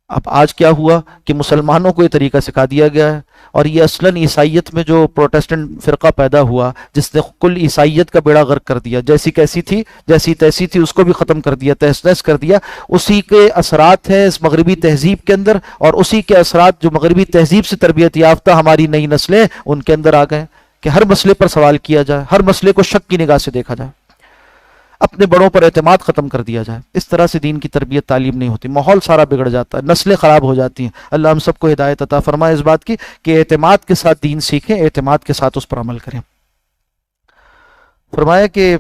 اب آج کیا ہوا کہ مسلمانوں کو یہ طریقہ سکھا دیا گیا ہے، اور یہ اصلاً عیسائیت میں جو پروٹیسٹنٹ فرقہ پیدا ہوا جس نے کل عیسائیت کا بیڑا غرق کر دیا، جیسی کیسی تھی جیسی تیسی تھی اس کو بھی ختم کر دیا، تہس نہس کر دیا، اسی کے اثرات ہیں اس مغربی تہذیب کے اندر، اور اسی کے اثرات جو مغربی تہذیب سے تربیت یافتہ ہماری نئی نسلیں ان کے اندر آ گئے کہ ہر مسئلے پر سوال کیا جائے، ہر مسئلے کو شک کی نگاہ سے دیکھا جائے، اپنے بڑوں پر اعتماد ختم کر دیا جائے۔ اس طرح سے دین کی تربیت تعلیم نہیں ہوتی، ماحول سارا بگڑ جاتا ہے، نسلیں خراب ہو جاتی ہیں۔ اللہ ہم سب کو ہدایت عطا فرمائے اس بات کی کہ اعتماد کے ساتھ دین سیکھیں، اعتماد کے ساتھ اس پر عمل کریں۔ فرمایا کہ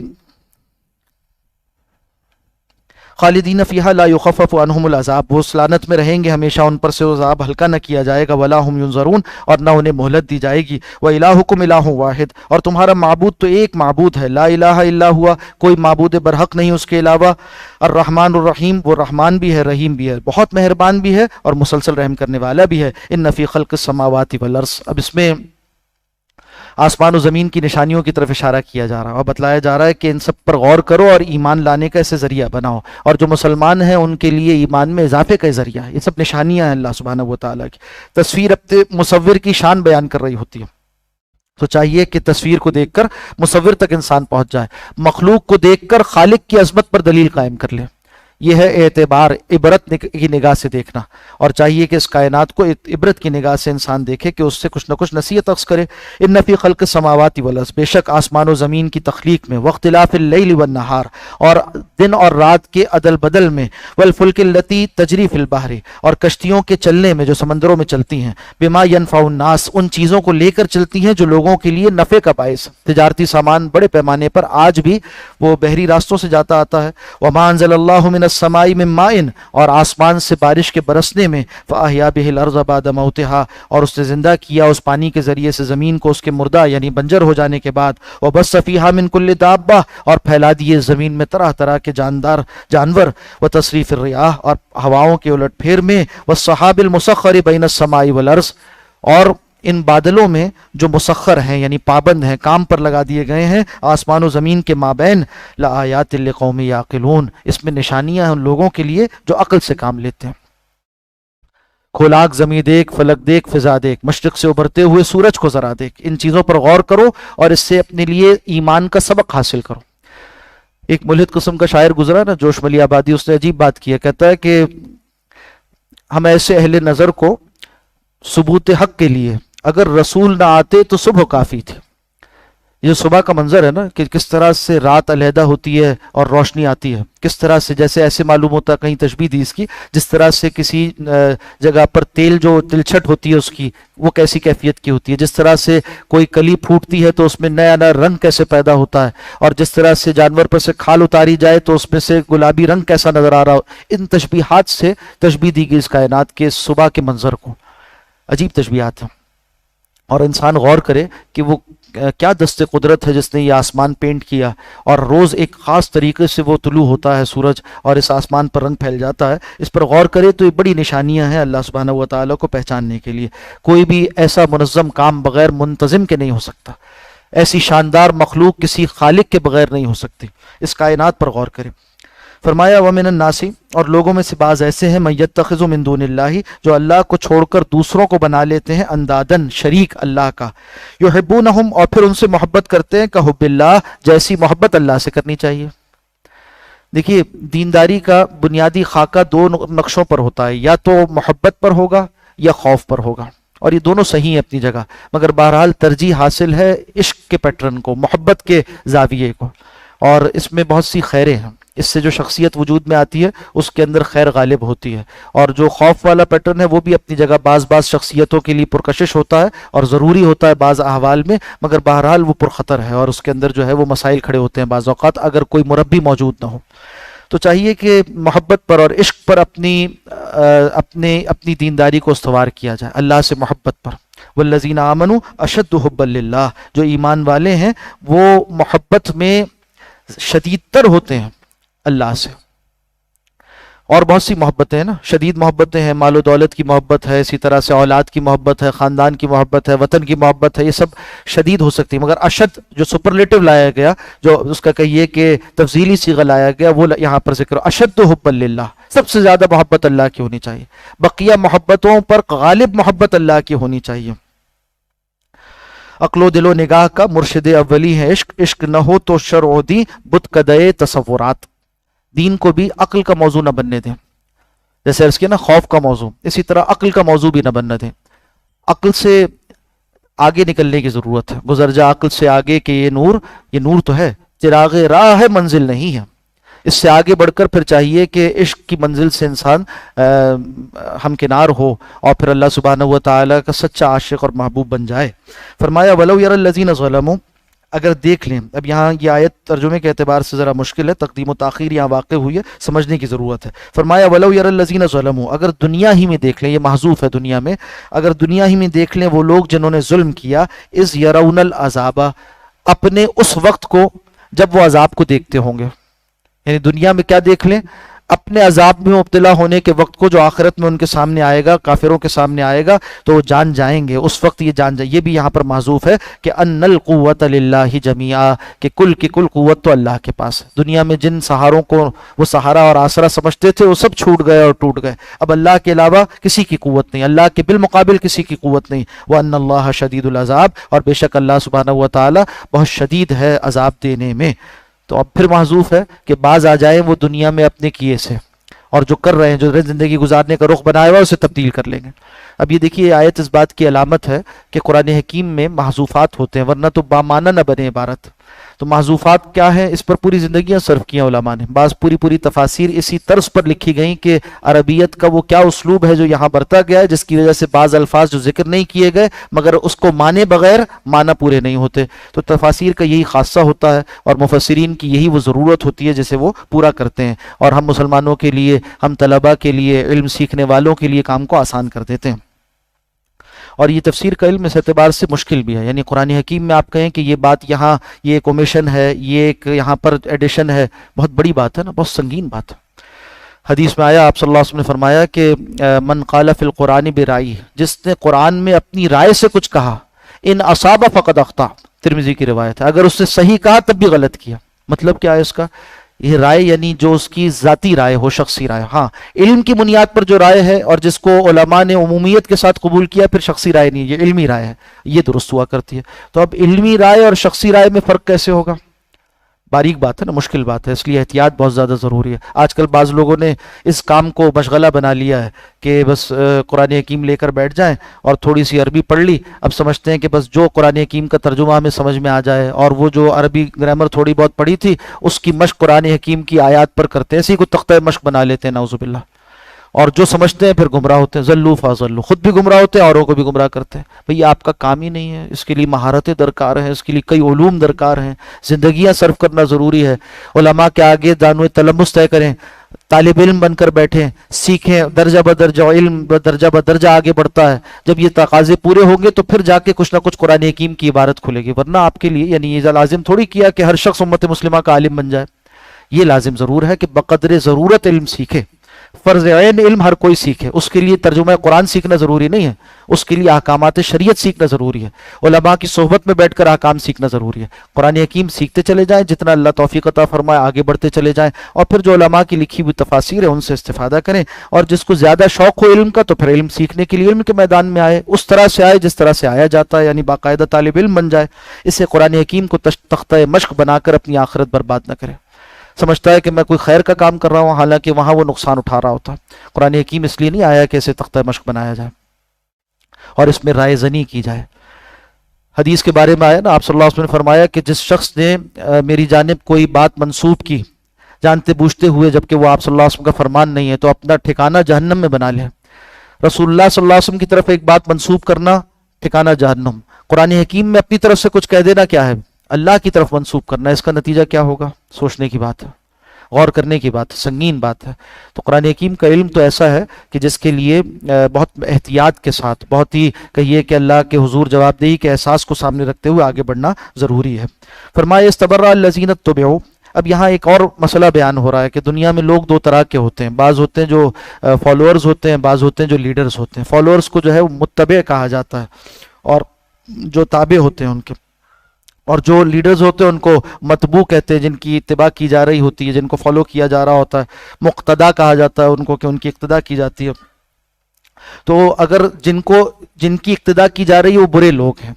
خالدین فیہا لا یخفف عنہم العذاب، وہ اس لعنت میں رہیں گے ہمیشہ، ان پر سے عذاب ہلکا نہ کیا جائے گا، ولا ہم ینظرون، اور نہ انہیں مہلت دی جائے گی۔ وَإِلَٰهُكُمْ إِلَٰهٌ وَاحِدٌ، اور تمہارا معبود تو ایک معبود ہے، لا الہ الا ہوا، کوئی معبود برحق نہیں اس کے علاوہ، الرحمن الرحیم، وہ رحمان بھی ہے رحیم بھی ہے، بہت مہربان بھی ہے اور مسلسل رحم کرنے والا بھی ہے۔ ان فی خلق السماوات والارض، اب اس میں آسمان و زمین کی نشانیوں کی طرف اشارہ کیا جا رہا ہے اور بتلایا جا رہا ہے کہ ان سب پر غور کرو اور ایمان لانے کا اسے ذریعہ بناؤ، اور جو مسلمان ہیں ان کے لیے ایمان میں اضافے کا ذریعہ ہے۔ یہ سب نشانیاں ہیں اللہ سبحانہ و تعالیٰ کی۔ تصویر اپنے مصور کی شان بیان کر رہی ہوتی ہے، تو چاہیے کہ تصویر کو دیکھ کر مصور تک انسان پہنچ جائے، مخلوق کو دیکھ کر خالق کی عظمت پر دلیل قائم کر لے۔ یہ ہے اعتبار، عبرت کی نگاہ سے دیکھنا، اور چاہیے کہ اس کائنات کو عبرت کی نگاہ سے انسان دیکھے کہ اس سے کچھ نہ کچھ نصیحت اخذ کرے۔ ان فی خلق السماوات والارض، بے شک آسمان و زمین کی تخلیق میں، واختلاف اللیل والنہار، اور دن اور رات کے عدل بدل میں، والفلک التی تجری فی البحر، اور کشتیوں کے چلنے میں جو سمندروں میں چلتی ہیں، بما ینفع الناس، ان چیزوں کو لے کر چلتی ہیں جو لوگوں کے لیے نفع کا باعث، تجارتی سامان بڑے پیمانے پر آج بھی وہ بحری راستوں سے جاتا آتا ہے۔ وما انزل اللہ من السماء من ماء، اور آسمان سے بارش کے برسنے میں، فاحیا بہ الارض بعد موتها، اور اس نے زندہ کیا اس پانی کے ذریعے سے زمین کو اس کے مردہ یعنی بنجر ہو جانے کے بعد، وبث فیہا من کل دابہ، اور پھیلا دیے زمین میں طرح طرح کے جانور، وتصریف الرياح، اور ہواؤں کے الٹ پھیر میں، والسحاب المسخر بین السماء والارض، اور ان بادلوں میں جو مسخر ہیں یعنی پابند ہیں، کام پر لگا دیے گئے ہیں آسمان و زمین کے مابین، لآیات لقوم یعقلون، اس میں نشانیاں ہیں ان لوگوں کے لیے جو عقل سے کام لیتے ہیں۔ کھولاک زمیں دیکھ، فلک دیکھ، فضا دیکھ، مشرق سے ابھرتے ہوئے سورج کو ذرا دیکھ، ان چیزوں پر غور کرو اور اس سے اپنے لیے ایمان کا سبق حاصل کرو۔ ایک ملحد قسم کا شاعر گزرا نا، جوش ملی آبادی، اس نے عجیب بات کی ہے، کہتا ہے کہ ہم ایسے اہل نظر کو ثبوت حق کے لیے اگر رسول نہ آتے تو صبح کافی تھی۔ یہ صبح کا منظر ہے نا کہ کس طرح سے رات علیحدہ ہوتی ہے اور روشنی آتی ہے، کس طرح سے جیسے ایسے معلوم ہوتا ہے، کہیں تشبیہ دی اس کی، جس طرح سے کسی جگہ پر تیل جو تلچھٹ ہوتی ہے اس کی وہ کیسی کیفیت کی ہوتی ہے، جس طرح سے کوئی کلی پھوٹتی ہے تو اس میں نیا نیا رنگ کیسے پیدا ہوتا ہے، اور جس طرح سے جانور پر سے کھال اتاری جائے تو اس میں سے گلابی رنگ کیسا نظر آ رہا ہو، ان تشبیہات سے تشبیہ دی گئی اس کائنات کے صبح کے منظر کو۔ عجیب تشبیہات ہیں، اور انسان غور کرے کہ وہ کیا دست قدرت ہے جس نے یہ آسمان پینٹ کیا، اور روز ایک خاص طریقے سے وہ طلوع ہوتا ہے سورج اور اس آسمان پر رنگ پھیل جاتا ہے۔ اس پر غور کرے تو یہ بڑی نشانیاں ہیں اللہ سبحانہ و تعالیٰ کو پہچاننے کے لیے۔ کوئی بھی ایسا منظم کام بغیر منتظم کے نہیں ہو سکتا، ایسی شاندار مخلوق کسی خالق کے بغیر نہیں ہو سکتی۔ اس کائنات پر غور کرے۔ فرمایا وَمِنَ النَّاسِ، اور لوگوں میں سے بعض ایسے ہیں، مَن يَتَّخِذُ مِن دُونِ اللَّهِ، جو اللہ کو چھوڑ کر دوسروں کو بنا لیتے ہیں اندادن، شریک اللہ کا، يُحِبُّونَهُمْ، اور پھر ان سے محبت کرتے ہیں، كَحُبِّ اللَّهِ، جیسی محبت اللہ سے کرنی چاہیے۔ دیکھیے دینداری کا بنیادی خاکہ دو نقشوں پر ہوتا ہے، یا تو محبت پر ہوگا یا خوف پر ہوگا، اور یہ دونوں صحیح ہیں اپنی جگہ، مگر بہرحال ترجیح حاصل ہے عشق کے پیٹرن کو، محبت کے زاویے کو، اور اس میں بہت سی خیریں ہیں۔ اس سے جو شخصیت وجود میں آتی ہے اس کے اندر خیر غالب ہوتی ہے، اور جو خوف والا پیٹرن ہے وہ بھی اپنی جگہ بعض شخصیتوں کے لیے پرکشش ہوتا ہے اور ضروری ہوتا ہے بعض احوال میں، مگر بہرحال وہ پرخطر ہے، اور اس کے اندر جو ہے وہ مسائل کھڑے ہوتے ہیں بعض اوقات اگر کوئی مربی موجود نہ ہو۔ تو چاہیے کہ محبت پر اور عشق پر اپنی دینداری کو استوار کیا جائے، اللہ سے محبت پر۔ والذین آمنوا اشد حبا للہ، جو ایمان والے ہیں وہ محبت میں شدید تر ہوتے ہیں اللہ سے۔ اور بہت سی محبتیں ہیں نا، شدید محبتیں ہیں، مال و دولت کی محبت ہے، اسی طرح سے اولاد کی محبت ہے، خاندان کی محبت ہے، وطن کی محبت ہے، یہ سب شدید ہو سکتی ہے، مگر اشد جو سپرلیٹو لایا گیا، جو اس کا کہیے کہ تفضیلی صیغہ لایا گیا، وہ یہاں پر ذکر اشد حبا للہ، سب سے زیادہ محبت اللہ کی ہونی چاہیے، بقیہ محبتوں پر غالب محبت اللہ کی ہونی چاہیے۔ عقل و دل و نگاہ کا مرشد اولی ہے عشق، عشق نہ ہو تو شرع و دین بت کدے تصورات، دین کو بھی عقل کا موضوع نہ بننے دیں، جیسے عرض کیا نا خوف کا موضوع، اسی طرح عقل کا موضوع بھی نہ بننے دیں۔ عقل سے آگے نکلنے کی ضرورت ہے، گزر جا عقل سے آگے کہ یہ نور تو ہے، چراغ راہ ہے منزل نہیں ہے۔ اس سے آگے بڑھ کر پھر چاہیے کہ عشق کی منزل سے انسان ہمکنار ہو اور پھر اللہ سبحانہ و تعالیٰ کا سچا عاشق اور محبوب بن جائے۔ فرمایا وَلَوْ يَرَى الَّذِينَ ظَلَمُوا، اگر دیکھ لیں، اب یہاں یہ آیت ترجمے کے اعتبار سے ذرا مشکل ہے، تقدیم و تاخیر یہاں واقع ہوئی ہے، سمجھنے کی ضرورت ہے۔ فرمایا وَلَوْ يَرَى الَّذِينَ ظَلَمُوا، اگر دنیا ہی میں دیکھ لیں، یہ محذوف ہے دنیا میں، اگر دنیا ہی میں دیکھ لیں وہ لوگ جنہوں نے ظلم کیا، اِذْ يَرَوْنَ الْعَذَابَ، اپنے اس وقت کو جب وہ عذاب کو دیکھتے ہوں گے، یعنی دنیا میں کیا دیکھ لیں، اپنے عذاب میں مبتلا ہونے کے وقت کو جو آخرت میں ان کے سامنے آئے گا، کافروں کے سامنے آئے گا، تو وہ جان جائیں گے اس وقت، یہ جان جائیں، یہ بھی یہاں پر محذوف ہے کہ ان القوت للہ جمیعا، کہ کل کی کل قوت تو اللہ کے پاس ہے۔ دنیا میں جن سہاروں کو وہ سہارا اور آسرا سمجھتے تھے وہ سب چھوٹ گئے اور ٹوٹ گئے، اب اللہ کے علاوہ کسی کی قوت نہیں، اللہ کے بالمقابل کسی کی قوت نہیں۔ وَأَنَّ اللَّهَ شَدِيدُ الْعَذَابِ، اور بے شک اللہ سبحانہ و تعالیٰ بہت شدید ہے عذاب دینے میں۔ تو اب پھر محذوف ہے کہ بعض آ جائیں وہ دنیا میں اپنے کیے سے، اور جو کر رہے ہیں، جو زندگی گزارنے کا رخ بنایا ہوا اسے تبدیل کر لیں گے۔ اب یہ دیکھیے آیت اس بات کی علامت ہے کہ قرآن حکیم میں محذوفات ہوتے ہیں، ورنہ تو بامعنی نہ بنے عبارت۔ تو محذوفات کیا ہے، اس پر پوری زندگیاں صرف کیا علماء نے، بعض پوری تفاسیر اسی طرز پر لکھی گئیں کہ عربیت کا وہ کیا اسلوب ہے جو یہاں برتا گیا ہے، جس کی وجہ سے بعض الفاظ جو ذکر نہیں کیے گئے مگر اس کو مانے بغیر معنی پورے نہیں ہوتے۔ تو تفاسیر کا یہی خاصہ ہوتا ہے، اور مفسرین کی یہی وہ ضرورت ہوتی ہے جسے وہ پورا کرتے ہیں، اور ہم مسلمانوں کے لیے، ہم طلباء کے لیے، علم سیکھنے والوں کے لیے کام کو آسان کر دیتے ہیں۔ اور یہ تفسیر کا علم اس اعتبار سے مشکل بھی ہے، یعنی قرآن حکیم میں آپ کہیں کہ یہ بات یہاں، یہ ایک اومیشن ہے، یہ ایک یہاں پر ایڈیشن ہے، بہت بڑی بات ہے نا، بہت سنگین بات ہے۔ حدیث میں آیا، آپ صلی اللہ علیہ وسلم نے فرمایا کہ من قال فی القرآن برائیہ، جس نے قرآن میں اپنی رائے سے کچھ کہا، ان اصاب فقد اخطا، ترمذی کی روایت ہے، اگر اس نے صحیح کہا تب بھی غلط کیا۔ مطلب کیا ہے اس کا، یہ رائے یعنی جو اس کی ذاتی رائے ہو، شخصی رائے. ہاں علم کی بنیاد پر جو رائے ہے اور جس کو علماء نے عمومیت کے ساتھ قبول کیا، پھر شخصی رائے نہیں، یہ علمی رائے ہے، یہ درست ہوا کرتی ہے. تو اب علمی رائے اور شخصی رائے میں فرق کیسے ہوگا؟ باریک بات ہے نا، مشکل بات ہے، اس لیے احتیاط بہت زیادہ ضروری ہے. آج کل بعض لوگوں نے اس کام کو مشغلہ بنا لیا ہے کہ بس قرآن حکیم لے کر بیٹھ جائیں اور تھوڑی سی عربی پڑھ لی، اب سمجھتے ہیں کہ بس جو قرآن حکیم کا ترجمہ ہمیں سمجھ میں آ جائے، اور وہ جو عربی گرامر تھوڑی بہت پڑھی تھی اس کی مشق قرآن حکیم کی آیات پر کرتے ہیں، اسی کو تختہ مشق بنا لیتے ہیں، نعوذ باللہ. اور جو سمجھتے ہیں پھر گمراہ ہوتے ہیں، ذلوا فاضلوا، خود بھی گمراہ ہوتے ہیں، اوروں کو بھی گمراہ کرتے ہیں. بھئی آپ کا کام ہی نہیں ہے، اس کے لیے مہارتیں درکار ہیں، اس کے لیے کئی علوم درکار ہیں، زندگیاں صرف کرنا ضروری ہے. علماء کے آگے دانوِ تلمس طے کریں، طالب علم بن کر بیٹھیں، سیکھیں، درجہ بدرجہ علم درجہ بدرجہ آگے بڑھتا ہے. جب یہ تقاضے پورے ہوں گے تو پھر جا کے کچھ نہ کچھ قرآن حکیم کی عبارت کھلے گی. ورنہ آپ کے لیے یعنی یہ لازم تھوڑی کیا کہ ہر شخص امت مسلمہ کا عالم بن جائے. یہ لازم ضرور ہے کہ بقدر ضرورت علم سیکھے. فرض عین علم ہر کوئی سیکھے، اس کے لیے ترجمہ قرآن سیکھنا ضروری نہیں ہے، اس کے لیے احکامات شریعت سیکھنا ضروری ہے، علماء کی صحبت میں بیٹھ کر احکام سیکھنا ضروری ہے. قرآن حکیم سیکھتے چلے جائیں، جتنا اللہ توفیق عطا فرمائے آگے بڑھتے چلے جائیں، اور پھر جو علماء کی لکھی ہوئی تفاسیر ہے ان سے استفادہ کریں. اور جس کو زیادہ شوق ہو علم کا تو پھر علم سیکھنے کے لیے علم کے میدان میں آئے، اس طرح سے آئے جس طرح سے آیا جاتا ہے، یعنی باقاعدہ طالب علم بن جائے. اس سے قرآن حکیم کو تختہ مشق بنا کر اپنی آخرت برباد نہ کرے. سمجھتا ہے کہ میں کوئی خیر کا کام کر رہا ہوں، حالانکہ وہاں وہ نقصان اٹھا رہا ہوتا. قرآن حکیم اس لیے نہیں آیا کہ اسے تختہ مشق بنایا جائے اور اس میں رائے زنی کی جائے. حدیث کے بارے میں آیا نا، آپ صلی اللہ علیہ وسلم نے فرمایا کہ جس شخص نے میری جانب کوئی بات منسوب کی جانتے بوجھتے ہوئے، جبکہ وہ آپ صلی اللہ علیہ وسلم کا فرمان نہیں ہے، تو اپنا ٹھکانہ جہنم میں بنا لے. رسول اللہ صلی اللہ علیہ وسلم کی طرف ایک بات منسوب کرنا، ٹھکانہ جہنم. قرآن حکیم میں اپنی طرف سے کچھ کہہ دینا کیا ہے؟ اللہ کی طرف منسوب کرنا. اس کا نتیجہ کیا ہوگا؟ سوچنے کی بات ہے، غور کرنے کی بات ہے، سنگین بات ہے. تو قرآن حکیم کا علم تو ایسا ہے کہ جس کے لیے بہت احتیاط کے ساتھ، بہت ہی کہیے کہ اللہ کے حضور جواب دہی کے احساس کو سامنے رکھتے ہوئے آگے بڑھنا ضروری ہے. فرمایا استبرأ الذین اتبعوا. اب یہاں ایک اور مسئلہ بیان ہو رہا ہے کہ دنیا میں لوگ دو طرح کے ہوتے ہیں. بعض ہوتے ہیں جو فالوورز ہوتے ہیں، بعض ہوتے ہیں جو لیڈرز ہوتے ہیں. فالوورز کو جو ہے وہ متبع کہا جاتا ہے، اور جو تابع ہوتے ہیں ان کے، اور جو لیڈرز ہوتے ہیں ان کو متبوع کہتے ہیں، جن کی اتباع کی جا رہی ہوتی ہے، جن کو فالو کیا جا رہا ہوتا ہے. مقتدا کہا جاتا ہے ان کو کہ ان کی اقتداء کی جاتی ہے. تو اگر جن کی اقتداء کی جا رہی ہے وہ برے لوگ ہیں،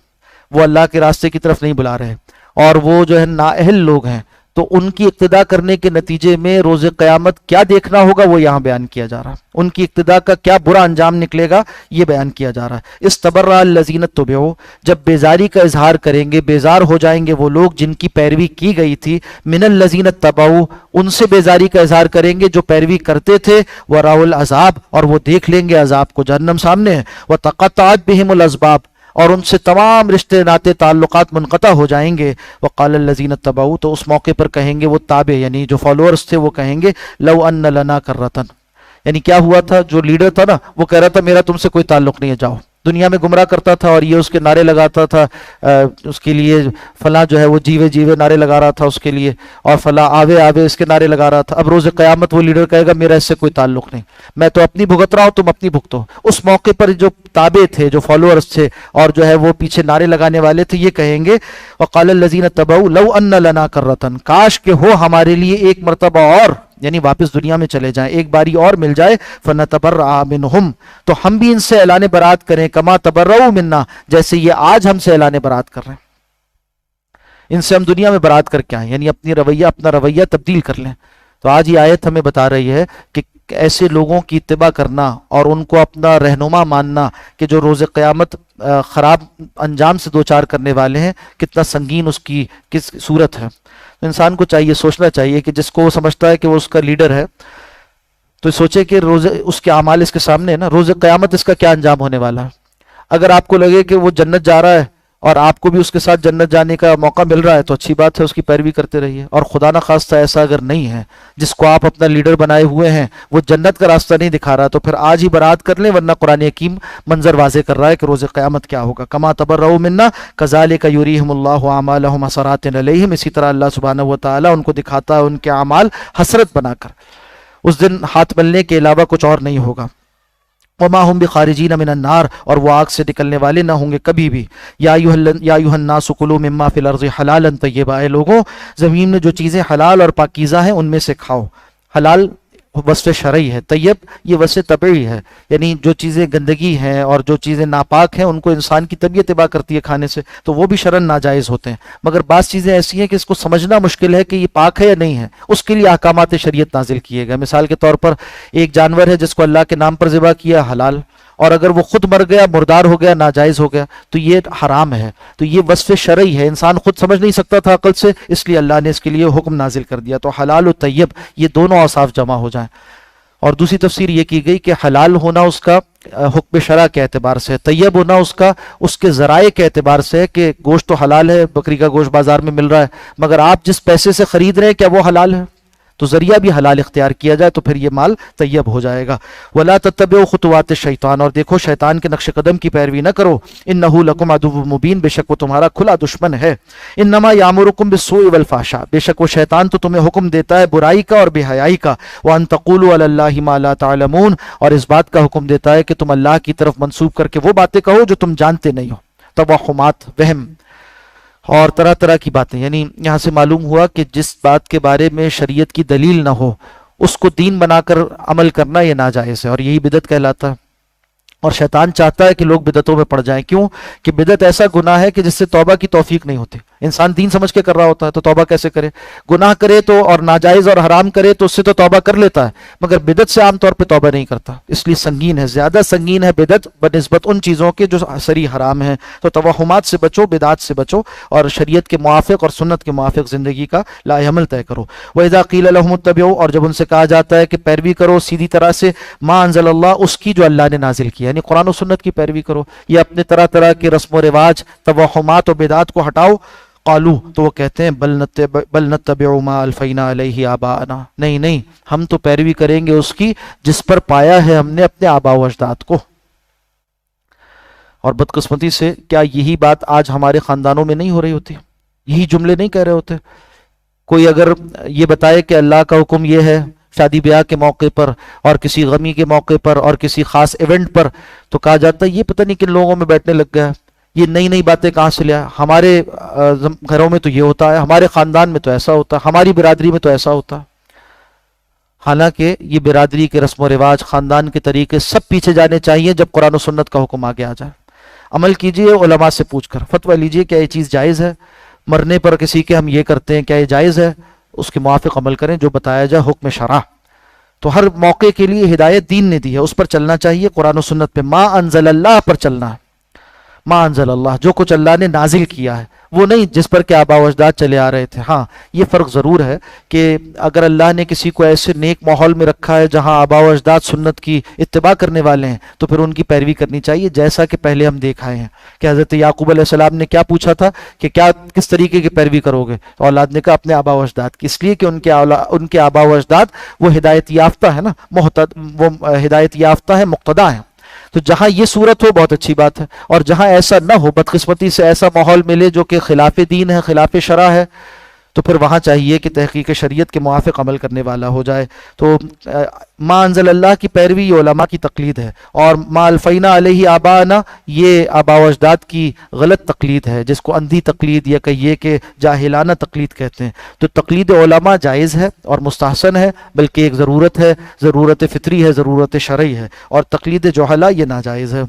وہ اللہ کے راستے کی طرف نہیں بلا رہے، اور وہ جو ہے نااہل لوگ ہیں، تو ان کی اقتداء کرنے کے نتیجے میں روز قیامت کیا دیکھنا ہوگا وہ یہاں بیان کیا جا رہا ہے. ان کی اقتداء کا کیا برا انجام نکلے گا یہ بیان کیا جا رہا ہے. استبرأ الذین اتبعوا، جب بیزاری کا اظہار کریں گے، بیزار ہو جائیں گے وہ لوگ جن کی پیروی کی گئی تھی، من الذین اتبعوا، ان سے بیزاری کا اظہار کریں گے جو پیروی کرتے تھے، ورأوا العذاب، اور وہ دیکھ لیں گے عذاب کو، جہنم سامنے ہے. وتقطعت بہم الاسباب، اور ان سے تمام رشتے ناطے تعلقات منقطع ہو جائیں گے. وقال الذین اتبعوا، تو اس موقع پر کہیں گے وہ تابع یعنی جو فالوورز تھے، وہ کہیں گے لو ان لنا کرۃ. یعنی کیا ہوا تھا؟ جو لیڈر تھا نا وہ کہہ رہا تھا میرا تم سے کوئی تعلق نہیں ہے، جاؤ. دنیا میں گمراہ کرتا تھا اور یہ اس کے نعرے لگاتا تھا، اس کے لیے فلاں جو ہے وہ جیوے جیوے نعرے لگا رہا تھا اس کے لیے، اور فلاں آوے آوے اس کے نعرے لگا رہا تھا. اب روز قیامت وہ لیڈر کہے گا میرا اس سے کوئی تعلق نہیں، میں تو اپنی بھگت رہا ہوں، تم اپنی بھگتو. اس موقع پر جو تابع تھے، جو فالوورز تھے اور جو ہے وہ پیچھے نعرے لگانے والے تھے، یہ کہیں گے وقال الذین اتبعوا لو ان لنا کرۃ، کاش کہ ہو ہمارے لیے ایک مرتبہ اور، یعنی واپس دنیا میں چلے جائیں، ایک باری اور مل جائے. فنتبرأ منہم، تو ہم بھی ان سے اعلان برات کریں، کما تبرؤوا منا، جیسے یہ آج ہم سے اعلان برات کر رہے ہیں. ان سے ہم دنیا میں برات کر کے آئیں، یعنی اپنا رویہ تبدیل کر لیں. تو آج یہ آیت ہمیں بتا رہی ہے کہ ایسے لوگوں کی اتباع کرنا اور ان کو اپنا رہنما ماننا کہ جو روز قیامت خراب انجام سے دوچار کرنے والے ہیں، کتنا سنگین اس کی کس صورت ہے. انسان کو چاہیے، سوچنا چاہیے کہ جس کو وہ سمجھتا ہے کہ وہ اس کا لیڈر ہے، تو سوچے کہ روز اس کے اعمال اس کے سامنے ہے نا، روز قیامت اس کا کیا انجام ہونے والا ہے. اگر آپ کو لگے کہ وہ جنت جا رہا ہے اور آپ کو بھی اس کے ساتھ جنت جانے کا موقع مل رہا ہے تو اچھی بات ہے، اس کی پیروی کرتے رہیے. اور خدا نہ خواستہ ایسا اگر نہیں ہے، جس کو آپ اپنا لیڈر بنائے ہوئے ہیں وہ جنت کا راستہ نہیں دکھا رہا، تو پھر آج ہی برات کر لیں، ورنہ قرآن حکیم منظر واضح کر رہا ہے کہ روز قیامت کیا ہوگا. کما تبرؤوا منا کذالک یریہم اللہ اعمالہم حسرات علیہم، اسی طرح اللہ سبحانہ و تعالیٰ ان کو دکھاتا ہے ان کے اعمال حسرت بنا کر. اس دن ہاتھ ملنے کے علاوہ کچھ اور نہیں ہوگا. وما هم بخارجین من النار، اور وہ آگ سے نکلنے والے نہ ہوں گے کبھی بھی۔ یا ایھا الناس کلوا مما فی الارض حلالا طیبا، اے لوگوں زمین میں جو چیزیں حلال اور پاکیزہ ہیں ان میں سے کھاؤ۔ حلال وصف شرعی ہے، طیب یہ وصف طبعی ہے، یعنی جو چیزیں گندگی ہیں اور جو چیزیں ناپاک ہیں ان کو انسان کی طبیعت تباہ کرتی ہے کھانے سے، تو وہ بھی شرعن ناجائز ہوتے ہیں۔ مگر بعض چیزیں ایسی ہیں کہ اس کو سمجھنا مشکل ہے کہ یہ پاک ہے یا نہیں ہے، اس کے لیے احکامات شریعت نازل کیے گئے۔ مثال کے طور پر ایک جانور ہے جس کو اللہ کے نام پر ذبح کیا، حلال، اور اگر وہ خود مر گیا، مردار ہو گیا، ناجائز ہو گیا، تو یہ حرام ہے۔ تو یہ وصف شرعی ہے، انسان خود سمجھ نہیں سکتا تھا عقل سے، اس لیے اللہ نے اس کے لیے حکم نازل کر دیا۔ تو حلال و طیب یہ دونوں اوصاف جمع ہو جائیں۔ اور دوسری تفسیر یہ کی گئی کہ حلال ہونا اس کا حکم شرع کے اعتبار سے، طیب ہونا اس کے ذرائع کے اعتبار سے ہے کہ گوشت تو حلال ہے، بکری کا گوشت بازار میں مل رہا ہے، مگر آپ جس پیسے سے خرید رہے ہیں کیا وہ حلال ہے؟ تو ذریعہ بھی حلال اختیار کیا جائے تو پھر یہ مال طیب ہو جائے گا۔ وَلَا تَتَّبِعُوا خُطُوَاتِ الشَّيْطَانِ، اور دیکھو شیطان کے نقش قدم کی پیروی نہ کرو، إِنَّهُ لَكُمْ عَدُوٌّ مُبِينٌ، بے شک وہ تمہارا کھلا دشمن ہے۔ إِنَّمَا يَأْمُرُكُمْ بِالسُّوءِ وَالْفَحْشَاءِ، بے شک وہ شیطان تو تمہیں حکم دیتا ہے برائی کا اور بے حیائی کا، وَأَن تَقُولُوا عَلَى اللَّهِ مَا لَا تَعْلَمُونَ، اور اس بات کا حکم دیتا ہے کہ تم اللہ کی طرف منسوب کر کے وہ باتیں کہو جو تم جانتے نہیں ہو، توہمات، وہم اور طرح طرح کی باتیں۔ یعنی یہاں سے معلوم ہوا کہ جس بات کے بارے میں شریعت کی دلیل نہ ہو اس کو دین بنا کر عمل کرنا یہ ناجائز ہے، اور یہی بدعت کہلاتا ہے۔ اور شیطان چاہتا ہے کہ لوگ بدعتوں میں پڑ جائیں، کیوں کہ بدعت ایسا گناہ ہے کہ جس سے توبہ کی توفیق نہیں ہوتی۔ انسان دین سمجھ کے کر رہا ہوتا ہے تو توبہ کیسے کرے؟ گناہ کرے تو اور ناجائز اور حرام کرے تو اس سے تو توبہ کر لیتا ہے، مگر بدعت سے عام طور پہ توبہ نہیں کرتا، اس لیے سنگین ہے، زیادہ سنگین ہے بدعت بنسبت ان چیزوں کے جو صریح حرام ہیں۔ تو توہمات سے بچو، بدعات سے بچو، اور شریعت کے موافق اور سنت کے موافق زندگی کا لائحہ عمل طے کرو۔ وَإِذَا قِيلَ لَهُمُ اتَّبِعُوا، اور جب ان سے کہا جاتا ہے کہ پیروی کرو سیدھی طرح سے، ما انزل اللہ، اس کی جو اللہ نے نازل کیا، یعنی قرآن و سنت کی پیروی کرو، یہ اپنے طرح طرح کے رسم و رواج، توہمات و بدعات کو ہٹاؤ۔ قالو، تو وہ کہتے ہیں بل نتبع ما الفینا علیہ آباءنا، نہیں نہیں، ہم تو پیروی کریں گے اس کی جس پر پایا ہے ہم نے اپنے آباء و اجداد کو۔ اور بدقسمتی سے کیا یہی بات آج ہمارے خاندانوں میں نہیں ہو رہی ہوتی؟ یہی جملے نہیں کہہ رہے ہوتے؟ کوئی اگر یہ بتائے کہ اللہ کا حکم یہ ہے شادی بیاہ کے موقع پر اور کسی غمی کے موقع پر اور کسی خاص ایونٹ پر، تو کہا جاتا ہے یہ پتہ نہیں کن لوگوں میں بیٹھنے لگ گیا، یہ نئی نئی باتیں کہاں سے لیا، ہمارے گھروں میں تو یہ ہوتا ہے، ہمارے خاندان میں تو ایسا ہوتا ہے، ہماری برادری میں تو ایسا ہوتا ہے۔ حالانکہ یہ برادری کے رسم و رواج، خاندان کے طریقے سب پیچھے جانے چاہیے جب قرآن و سنت کا حکم آگے آ جائے۔ عمل کیجئے علماء سے پوچھ کر، فتویٰ لیجئے کیا یہ چیز جائز ہے، مرنے پر کسی کے ہم یہ کرتے ہیں کیا یہ جائز ہے، اس کے موافق عمل کریں جو بتایا جائے حکم شرع۔ تو ہر موقع کے لیے ہدایت دین نے دی ہے، اس پر چلنا چاہیے، قرآن و سنت پہ، ما انزل اللہ پر چلنا ہے، ما انزل اللہ، جو کچھ اللہ نے نازل کیا ہے، وہ نہیں جس پر کہ آباء و اجداد چلے آ رہے تھے۔ ہاں یہ فرق ضرور ہے کہ اگر اللہ نے کسی کو ایسے نیک ماحول میں رکھا ہے جہاں آباء و اجداد سنت کی اتباع کرنے والے ہیں تو پھر ان کی پیروی کرنی چاہیے، جیسا کہ پہلے ہم دیکھ آئے ہیں کہ حضرت یعقوب علیہ السلام نے کیا پوچھا تھا کہ کیا کس طریقے کی پیروی کرو گے، تو اولاد نے کہا اپنے آباء و اجداد کی، اس لیے کہ ان کے آباء و اجداد وہ ہدایت یافتہ ہے نا، وہ ہدایت یافتہ ہے، مقتدا ہیں۔ تو جہاں یہ صورت ہو بہت اچھی بات ہے، اور جہاں ایسا نہ ہو، بدقسمتی سے ایسا ماحول ملے جو کہ خلاف دین ہے، خلاف شرع ہے، تو پھر وہاں چاہیے کہ تحقیق شریعت کے موافق عمل کرنے والا ہو جائے۔ تو ما انزل اللہ کی پیروی یہ علماء کی تقلید ہے، اور ما الفینا علیہ آباءنا یہ آباء و اجداد کی غلط تقلید ہے، جس کو اندھی تقلید یا کہیے کہ جاہلانہ تقلید کہتے ہیں۔ تو تقلید علماء جائز ہے اور مستحسن ہے، بلکہ ایک ضرورت ہے، ضرورت فطری ہے، ضرورت شرعی ہے، اور تقلید جہلا یہ ناجائز ہے۔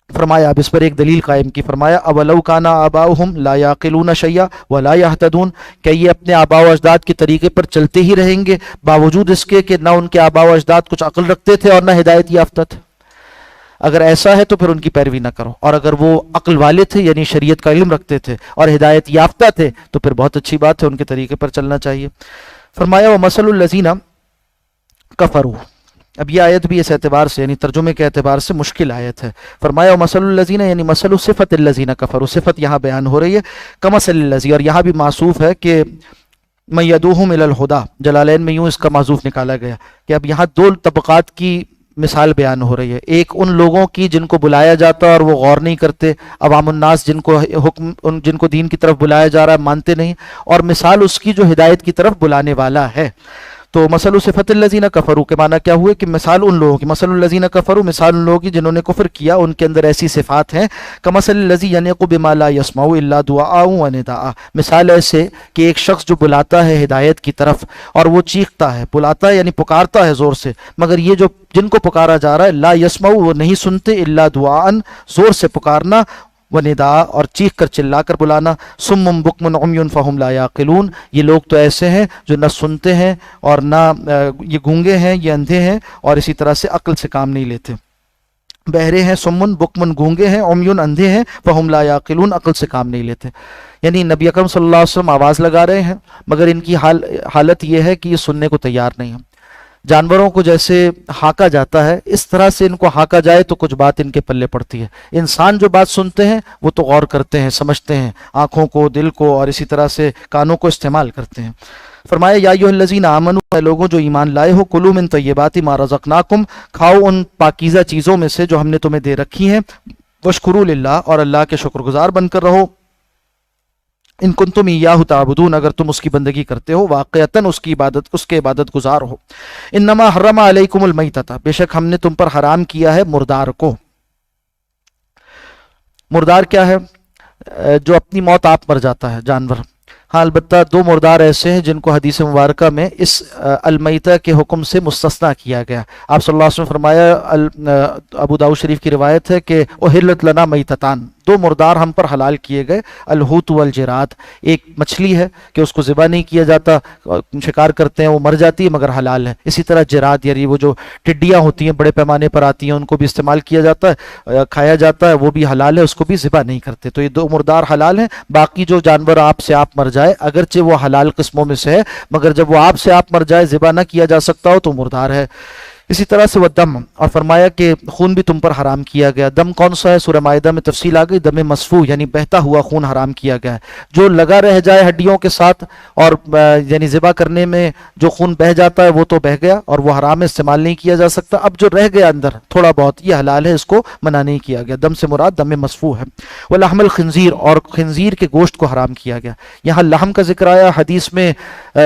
فرمایا اب اس پر ایک دلیل قائم کی، فرمایا اولو کانا آباؤہم لا یعقلون شیئا ولا یہتدون، کہ یہ اپنے آباء و اجداد کے طریقے پر چلتے ہی رہیں گے باوجود اس کے کہ نہ ان کے آباء و اجداد کچھ عقل رکھتے تھے اور نہ ہدایت یافتہ تھے؟ اگر ایسا ہے تو پھر ان کی پیروی نہ کرو، اور اگر وہ عقل والے تھے یعنی شریعت کا علم رکھتے تھے اور ہدایت یافتہ تھے تو پھر بہت اچھی بات ہے، ان کے طریقے پر چلنا چاہیے۔ فرمایا ومثل الذین کفروا، اب یہ آیت بھی اس اعتبار سے یعنی ترجمے کے اعتبار سے مشکل آیت ہے۔ فرمایا ومثل الذین یعنی مثل صفت الذین کفروا، صفت یہاں بیان ہو رہی ہے، کمثل الذی، اور یہاں بھی معصوف ہے کہ من یدعوہم الی الہدی، جلالین میں یوں اس کا معذوف نکالا گیا کہ اب یہاں دو طبقات کی مثال بیان ہو رہی ہے، ایک ان لوگوں کی جن کو بلایا جاتا اور وہ غور نہیں کرتے، عوام الناس جن کو دین کی طرف بلایا جا رہا ہے مانتے نہیں، اور مثال اس کی جو ہدایت کی طرف بلانے والا ہے۔ تو مثل صفت الذین کفروا کے معنی کیا ہوئے کہ مثال ان لوگوں کی، مثل الذین کفروا مثال ان لوگوں کی جنہوں نے کفر کیا، ان کے اندر ایسی صفات ہیں کمثل الذی ینیق بما لا یسمع الا دعاء و نداء، مثال ایسے کہ ایک شخص جو بلاتا ہے ہدایت کی طرف اور وہ چیختا ہے، بلاتا ہے یعنی پکارتا ہے زور سے، مگر یہ جو جن کو پکارا جا رہا ہے لا یسمع وہ نہیں سنتے، الا دعاء زور سے پکارنا، ونداء اور چیخ کر چلا کر بلانا، صم بکم عمی فہم لا یعقلون، یہ لوگ تو ایسے ہیں جو نہ سنتے ہیں اور نہ یہ گونگے ہیں، یہ اندھے ہیں اور اسی طرح سے عقل سے کام نہیں لیتے، بہرے ہیں، سمن بکمن گونگے ہیں، عمیون اندھے ہیں، فہم لا یعقلون عقل سے کام نہیں لیتے، یعنی نبی اکرم صلی اللہ علیہ وسلم آواز لگا رہے ہیں مگر ان کی حالت یہ ہے کہ یہ سننے کو تیار نہیں ہیں۔ جانوروں کو جیسے ہانکا جاتا ہے اس طرح سے ان کو ہانکا جائے تو کچھ بات ان کے پلے پڑتی ہے، انسان جو بات سنتے ہیں وہ تو غور کرتے ہیں، سمجھتے ہیں، آنکھوں کو، دل کو اور اسی طرح سے کانوں کو استعمال کرتے ہیں۔ فرمایا یا ایھا الذین آمنوا، اے لوگوں جو ایمان لائے ہو، کلوا من طیبات ما رزقناکم، کھاؤ ان پاکیزہ چیزوں میں سے جو ہم نے تمہیں دے رکھی ہیں، واشکروا للہ اور اللہ کے شکر گزار بن کر رہو، ان کنتم ایاہ تعبدون اگر تم اس کی بندگی کرتے ہو، واقعتاً اس کے عبادت گزار ہو۔ انما حرم علیکم المیتۃ، بے شک ہم نے تم پر حرام کیا ہے مردار کو۔ مردار کیا ہے؟ جو اپنی موت آپ مر جاتا ہے جانور۔ ہاں البتہ دو مردار ایسے ہیں جن کو حدیث مبارکہ میں اس المیتہ کے حکم سے مستثنیٰ کیا گیا۔ آپ صلی اللہ علیہ وسلم نے فرمایا، ابو داؤد شریف کی روایت ہے کہ احلت لنا میتتان، دو مردار ہم پر حلال کیے گئے، الحوت والجراد، ایک مچھلی ہے کہ اس کو ذبح نہیں کیا جاتا، شکار کرتے ہیں وہ مر جاتی ہے مگر حلال ہے، اسی طرح جراد یعنی وہ جو ٹڈیاں ہوتی ہیں بڑے پیمانے پر آتی ہیں ان کو بھی استعمال کیا جاتا ہے، کھایا جاتا ہے، وہ بھی حلال ہے، اس کو بھی ذبح نہیں کرتے۔ تو یہ دو مردار حلال ہیں، باقی جو جانور آپ سے آپ مر جائے اگرچہ وہ حلال قسموں میں سے ہے مگر جب وہ آپ سے آپ مر جائے، ذبح نہ کیا جا سکتا ہو تو مردار ہے۔ اسی طرح سے وہ دم، اور فرمایا کہ خون بھی تم پر حرام کیا گیا۔ دم کون سا ہے؟ سورہ مائدہ میں تفصیل آ گئی، دم مسفوح یعنی بہتا ہوا خون حرام کیا گیا ہے، جو لگا رہ جائے ہڈیوں کے ساتھ اور یعنی ذبح کرنے میں جو خون بہہ جاتا ہے وہ تو بہہ گیا اور وہ حرام ہے، استعمال نہیں کیا جا سکتا۔ اب جو رہ گیا اندر تھوڑا بہت یہ حلال ہے، اس کو منع نہیں کیا گیا۔ دم سے مراد دم مسفوح ہے۔ ولحم الخنزیر، اور خنزیر کے گوشت کو حرام کیا گیا۔ یہاں لحم کا ذکر آیا، حدیث میں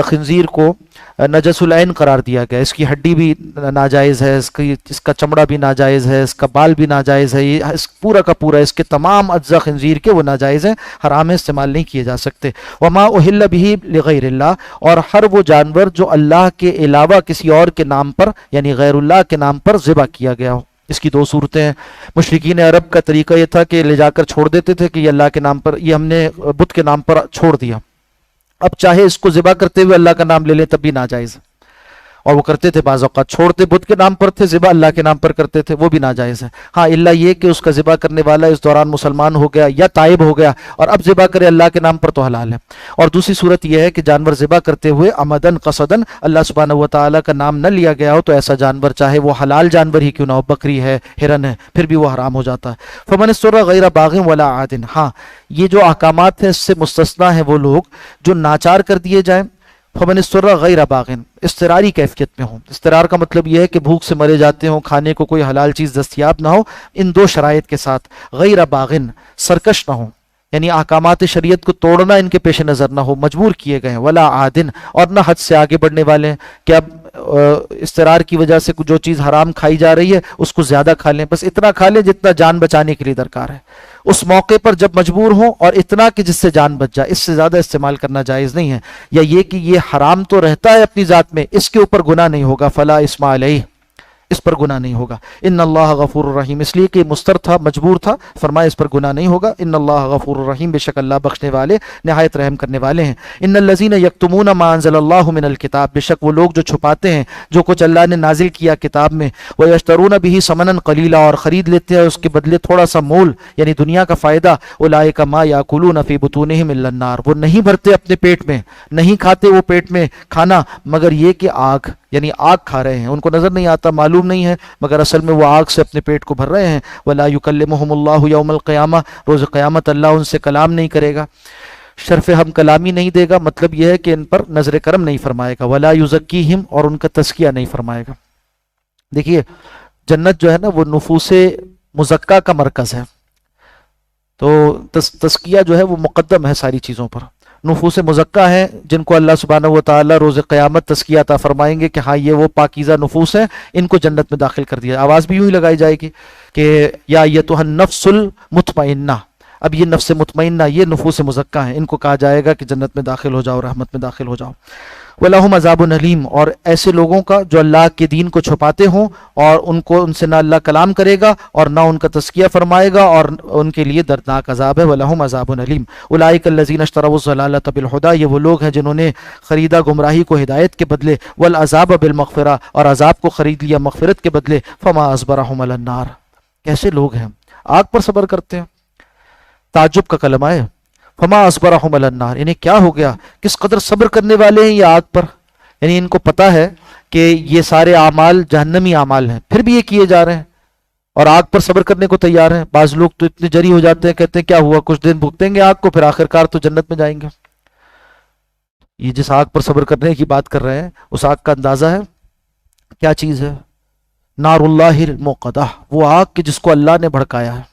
خنزیر کو نجس العین قرار دیا گیا، اس کی ہڈی بھی ناجائز ہے، اس کا چمڑا بھی ناجائز ہے، اس کا بال بھی ناجائز ہے، اس پورا کا پورا اس کے تمام اجزاء خنزیر کے وہ ناجائز ہیں، حرام ہے، استعمال نہیں کیے جا سکتے۔ وما اہل بہ لغیر اللہ، اور ہر وہ جانور جو اللہ کے علاوہ کسی اور کے نام پر یعنی غیر اللہ کے نام پر ذبح کیا گیا ہو۔ اس کی دو صورتیں ہیں۔ مشرکین عرب کا طریقہ یہ تھا کہ لے جا کر چھوڑ دیتے تھے کہ یہ اللہ کے نام پر، یہ ہم نے بت کے نام پر چھوڑ دیا، اب چاہے اس کو ذبح کرتے ہوئے اللہ کا نام لے لیں تب بھی ناجائز، اور وہ کرتے تھے، بعض اوقات چھوڑتے بت کے نام پر تھے، ذبح اللہ کے نام پر کرتے تھے، وہ بھی ناجائز ہے۔ ہاں الا یہ کہ اس کا ذبح کرنے والا اس دوران مسلمان ہو گیا یا تائب ہو گیا اور اب ذبح کرے اللہ کے نام پر تو حلال ہے۔ اور دوسری صورت یہ ہے کہ جانور ذبح کرتے ہوئے عمدن قصدن اللہ سبحانہ و تعالیٰ کا نام نہ لیا گیا ہو تو ایسا جانور چاہے وہ حلال جانور ہی کیوں نہ ہو، بکری ہے، ہرن ہے، پھر بھی وہ حرام ہو جاتا ہے۔ فمن اضطر غیر باغ ولا عاد، ہاں یہ جو احکامات ہیں اس سے مستثنیٰ ہیں وہ لوگ جو ناچار کر دیے جائیں۔ فمن اضطر غیر باغ، اضطراری کیفیت میں ہوں، اضطرار کا مطلب یہ ہے کہ بھوک سے مرے جاتے ہوں، کھانے کو کوئی حلال چیز دستیاب نہ ہو، ان دو شرائط کے ساتھ، غیر باغن سرکش نہ ہوں یعنی احکامات شریعت کو توڑنا ان کے پیش نظر نہ ہو، مجبور کیے گئے ہیں، ولا عادن اور نہ حد سے آگے بڑھنے والے ہیں کہ اب اضطرار کی وجہ سے جو چیز حرام کھائی جا رہی ہے اس کو زیادہ کھا لیں، بس اتنا کھا لیں جتنا جان بچانے کے لیے درکار ہے، اس موقع پر جب مجبور ہوں، اور اتنا کہ جس سے جان بچ جائے، اس سے زیادہ استعمال کرنا جائز نہیں ہے۔ یا یہ کہ یہ حرام تو رہتا ہے اپنی ذات میں، اس کے اوپر گناہ نہیں ہوگا، فلا اسم علیہ، اس پر گناہ نہیں ہوگا۔ ان اللہ غفور الرحیم، اس لیے کہ مضطر تھا، مجبور تھا، فرمایا اس پر گناہ نہیں ہوگا۔ ان اللہ غفور الرحیم، بے شک اللہ بخشنے والے نہایت رحم کرنے والے ہیں۔ ان الذین یکتمون ما انزل اللہ من الکتاب، بے شک وہ لوگ جو چھپاتے ہیں جو کچھ اللہ نے نازل کیا کتاب میں، ویشترون بہ ثمنا قلیلا، اور خرید لیتے ہیں اس کے بدلے تھوڑا سا مول یعنی دنیا کا فائدہ، اولئک ما یاکلون فی بطونہم الا النار، وہ نہیں بھرتے اپنے پیٹ میں، نہیں کھاتے وہ پیٹ میں کھانا مگر یہ کہ آگ یعنی آگ کھا رہے ہیں، ان کو نظر نہیں آتا، معلوم نہیں ہے مگر اصل میں وہ آگ سے اپنے پیٹ کو بھر رہے ہیں۔ ولا یکلمہم اللہ یوم القیامہ، روز قیامت اللہ ان سے کلام نہیں کرے گا، شرف ہم کلامی نہیں دے گا، مطلب یہ ہے کہ ان پر نظر کرم نہیں فرمائے گا۔ ولا یزکیہم، اور ان کا تزکیہ نہیں فرمائے گا۔ دیکھیے جنت جو ہے نا وہ نفوس مزکہ کا مرکز ہے، تو تزکیہ جو ہے وہ مقدم ہے ساری چیزوں پر۔ نفوس مزکہ ہیں جن کو اللہ سبحانہ و تعالی روز قیامت تزکیہ عطا فرمائیں گے کہ ہاں یہ وہ پاکیزہ نفوس ہیں، ان کو جنت میں داخل کر دیا۔ آواز بھی یوں ہی لگائی جائے گی کہ یا ایتھا النفس المطمئنہ، اب یہ نفس مطمئنہ یہ نفوس مزکہ ہیں، ان کو کہا جائے گا کہ جنت میں داخل ہو جاؤ، رحمت میں داخل ہو جاؤ۔ وَلَهُمْ عَذَابٌ أَلِيمٌ، اور ایسے لوگوں کا جو اللہ کے دین کو چھپاتے ہوں اور ان سے نہ اللہ کلام کرے گا اور نہ ان کا تزکیہ فرمائے گا، اور ان کے لیے دردناک عذاب ہے۔ وَلَهُمْ عَذَابٌ أَلِيمٌ أُولَٰئِكَ الَّذِينَ اشْتَرَوُا الضَّلَالَةَ بِالْهُدىٰ، یہ وہ لوگ ہیں جنہوں نے خریدا گمراہی کو ہدایت کے بدلے، وَالْعَذَابَ بِالْمَغْفِرَةِ، اور عذاب کو خرید لیا مغفرت کے بدلے۔ فَمَا أَصْبَرَهُمْ عَلَى النَّارِ، کیسے لوگ ہیں آگ پر صبر کرتے ہیں۔ تعجب کا کلمہ ہے، فما اصبرہم علی النار، انہیں کیا ہو گیا، کس قدر صبر کرنے والے ہیں یہ آگ پر، یعنی ان کو پتہ ہے کہ یہ سارے اعمال جہنمی اعمال ہیں، پھر بھی یہ کیے جا رہے ہیں اور آگ پر صبر کرنے کو تیار ہیں۔ بعض لوگ تو اتنے جری ہو جاتے ہیں، کہتے ہیں کیا ہوا، کچھ دن بھگتیں گے آگ کو، پھر آخرکار تو جنت میں جائیں گے۔ یہ جس آگ پر صبر کرنے کی بات کر رہے ہیں اس آگ کا اندازہ ہے کیا چیز ہے؟ نار اللہ الموقدہ، وہ آگ کہ جس کو اللہ نے بھڑکایا ہے،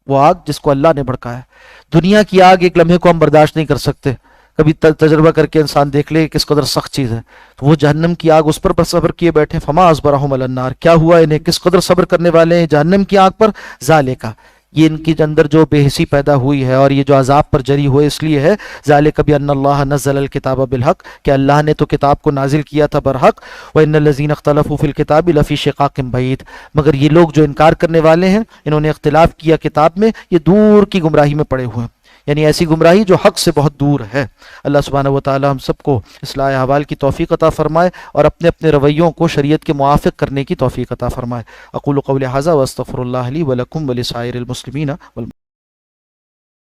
وہ آگ جس کو اللہ نے بھڑکایا ہے۔ دنیا کی آگ ایک لمحے کو ہم برداشت نہیں کر سکتے، کبھی تجربہ کر کے انسان دیکھ لے کس قدر سخت چیز ہے، تو وہ جہنم کی آگ، اس پر صبر کیے بیٹھے۔ فما اصبرہم علی النار، کیا ہوا انہیں، کس قدر صبر کرنے والے ہیں جہنم کی آگ پر۔ ذالکا، یہ ان کے اندر جو بے حسی پیدا ہوئی ہے اور یہ جو عذاب پر جری ہوئے اس لیے ہے، ذالک بان اللہ نزل الکتاب بالحق، کہ اللہ نے تو کتاب کو نازل کیا تھا برحق، وان الذین اختلفوا فی الکتاب لفی شقاق بعید، مگر یہ لوگ جو انکار کرنے والے ہیں، انہوں نے اختلاف کیا کتاب میں، یہ دور کی گمراہی میں پڑے ہوئے ہیں، یعنی ایسی گمراہی جو حق سے بہت دور ہے۔ اللہ سبحانہ و تعالی ہم سب کو اصلاح احوال کی توفیق عطا فرمائے اور اپنے اپنے رویوں کو شریعت کے موافق کرنے کی توفیق عطا فرمائے۔ اقول قولی ھذا واستغفر اللہ لی ولکم ولسائر المسلمین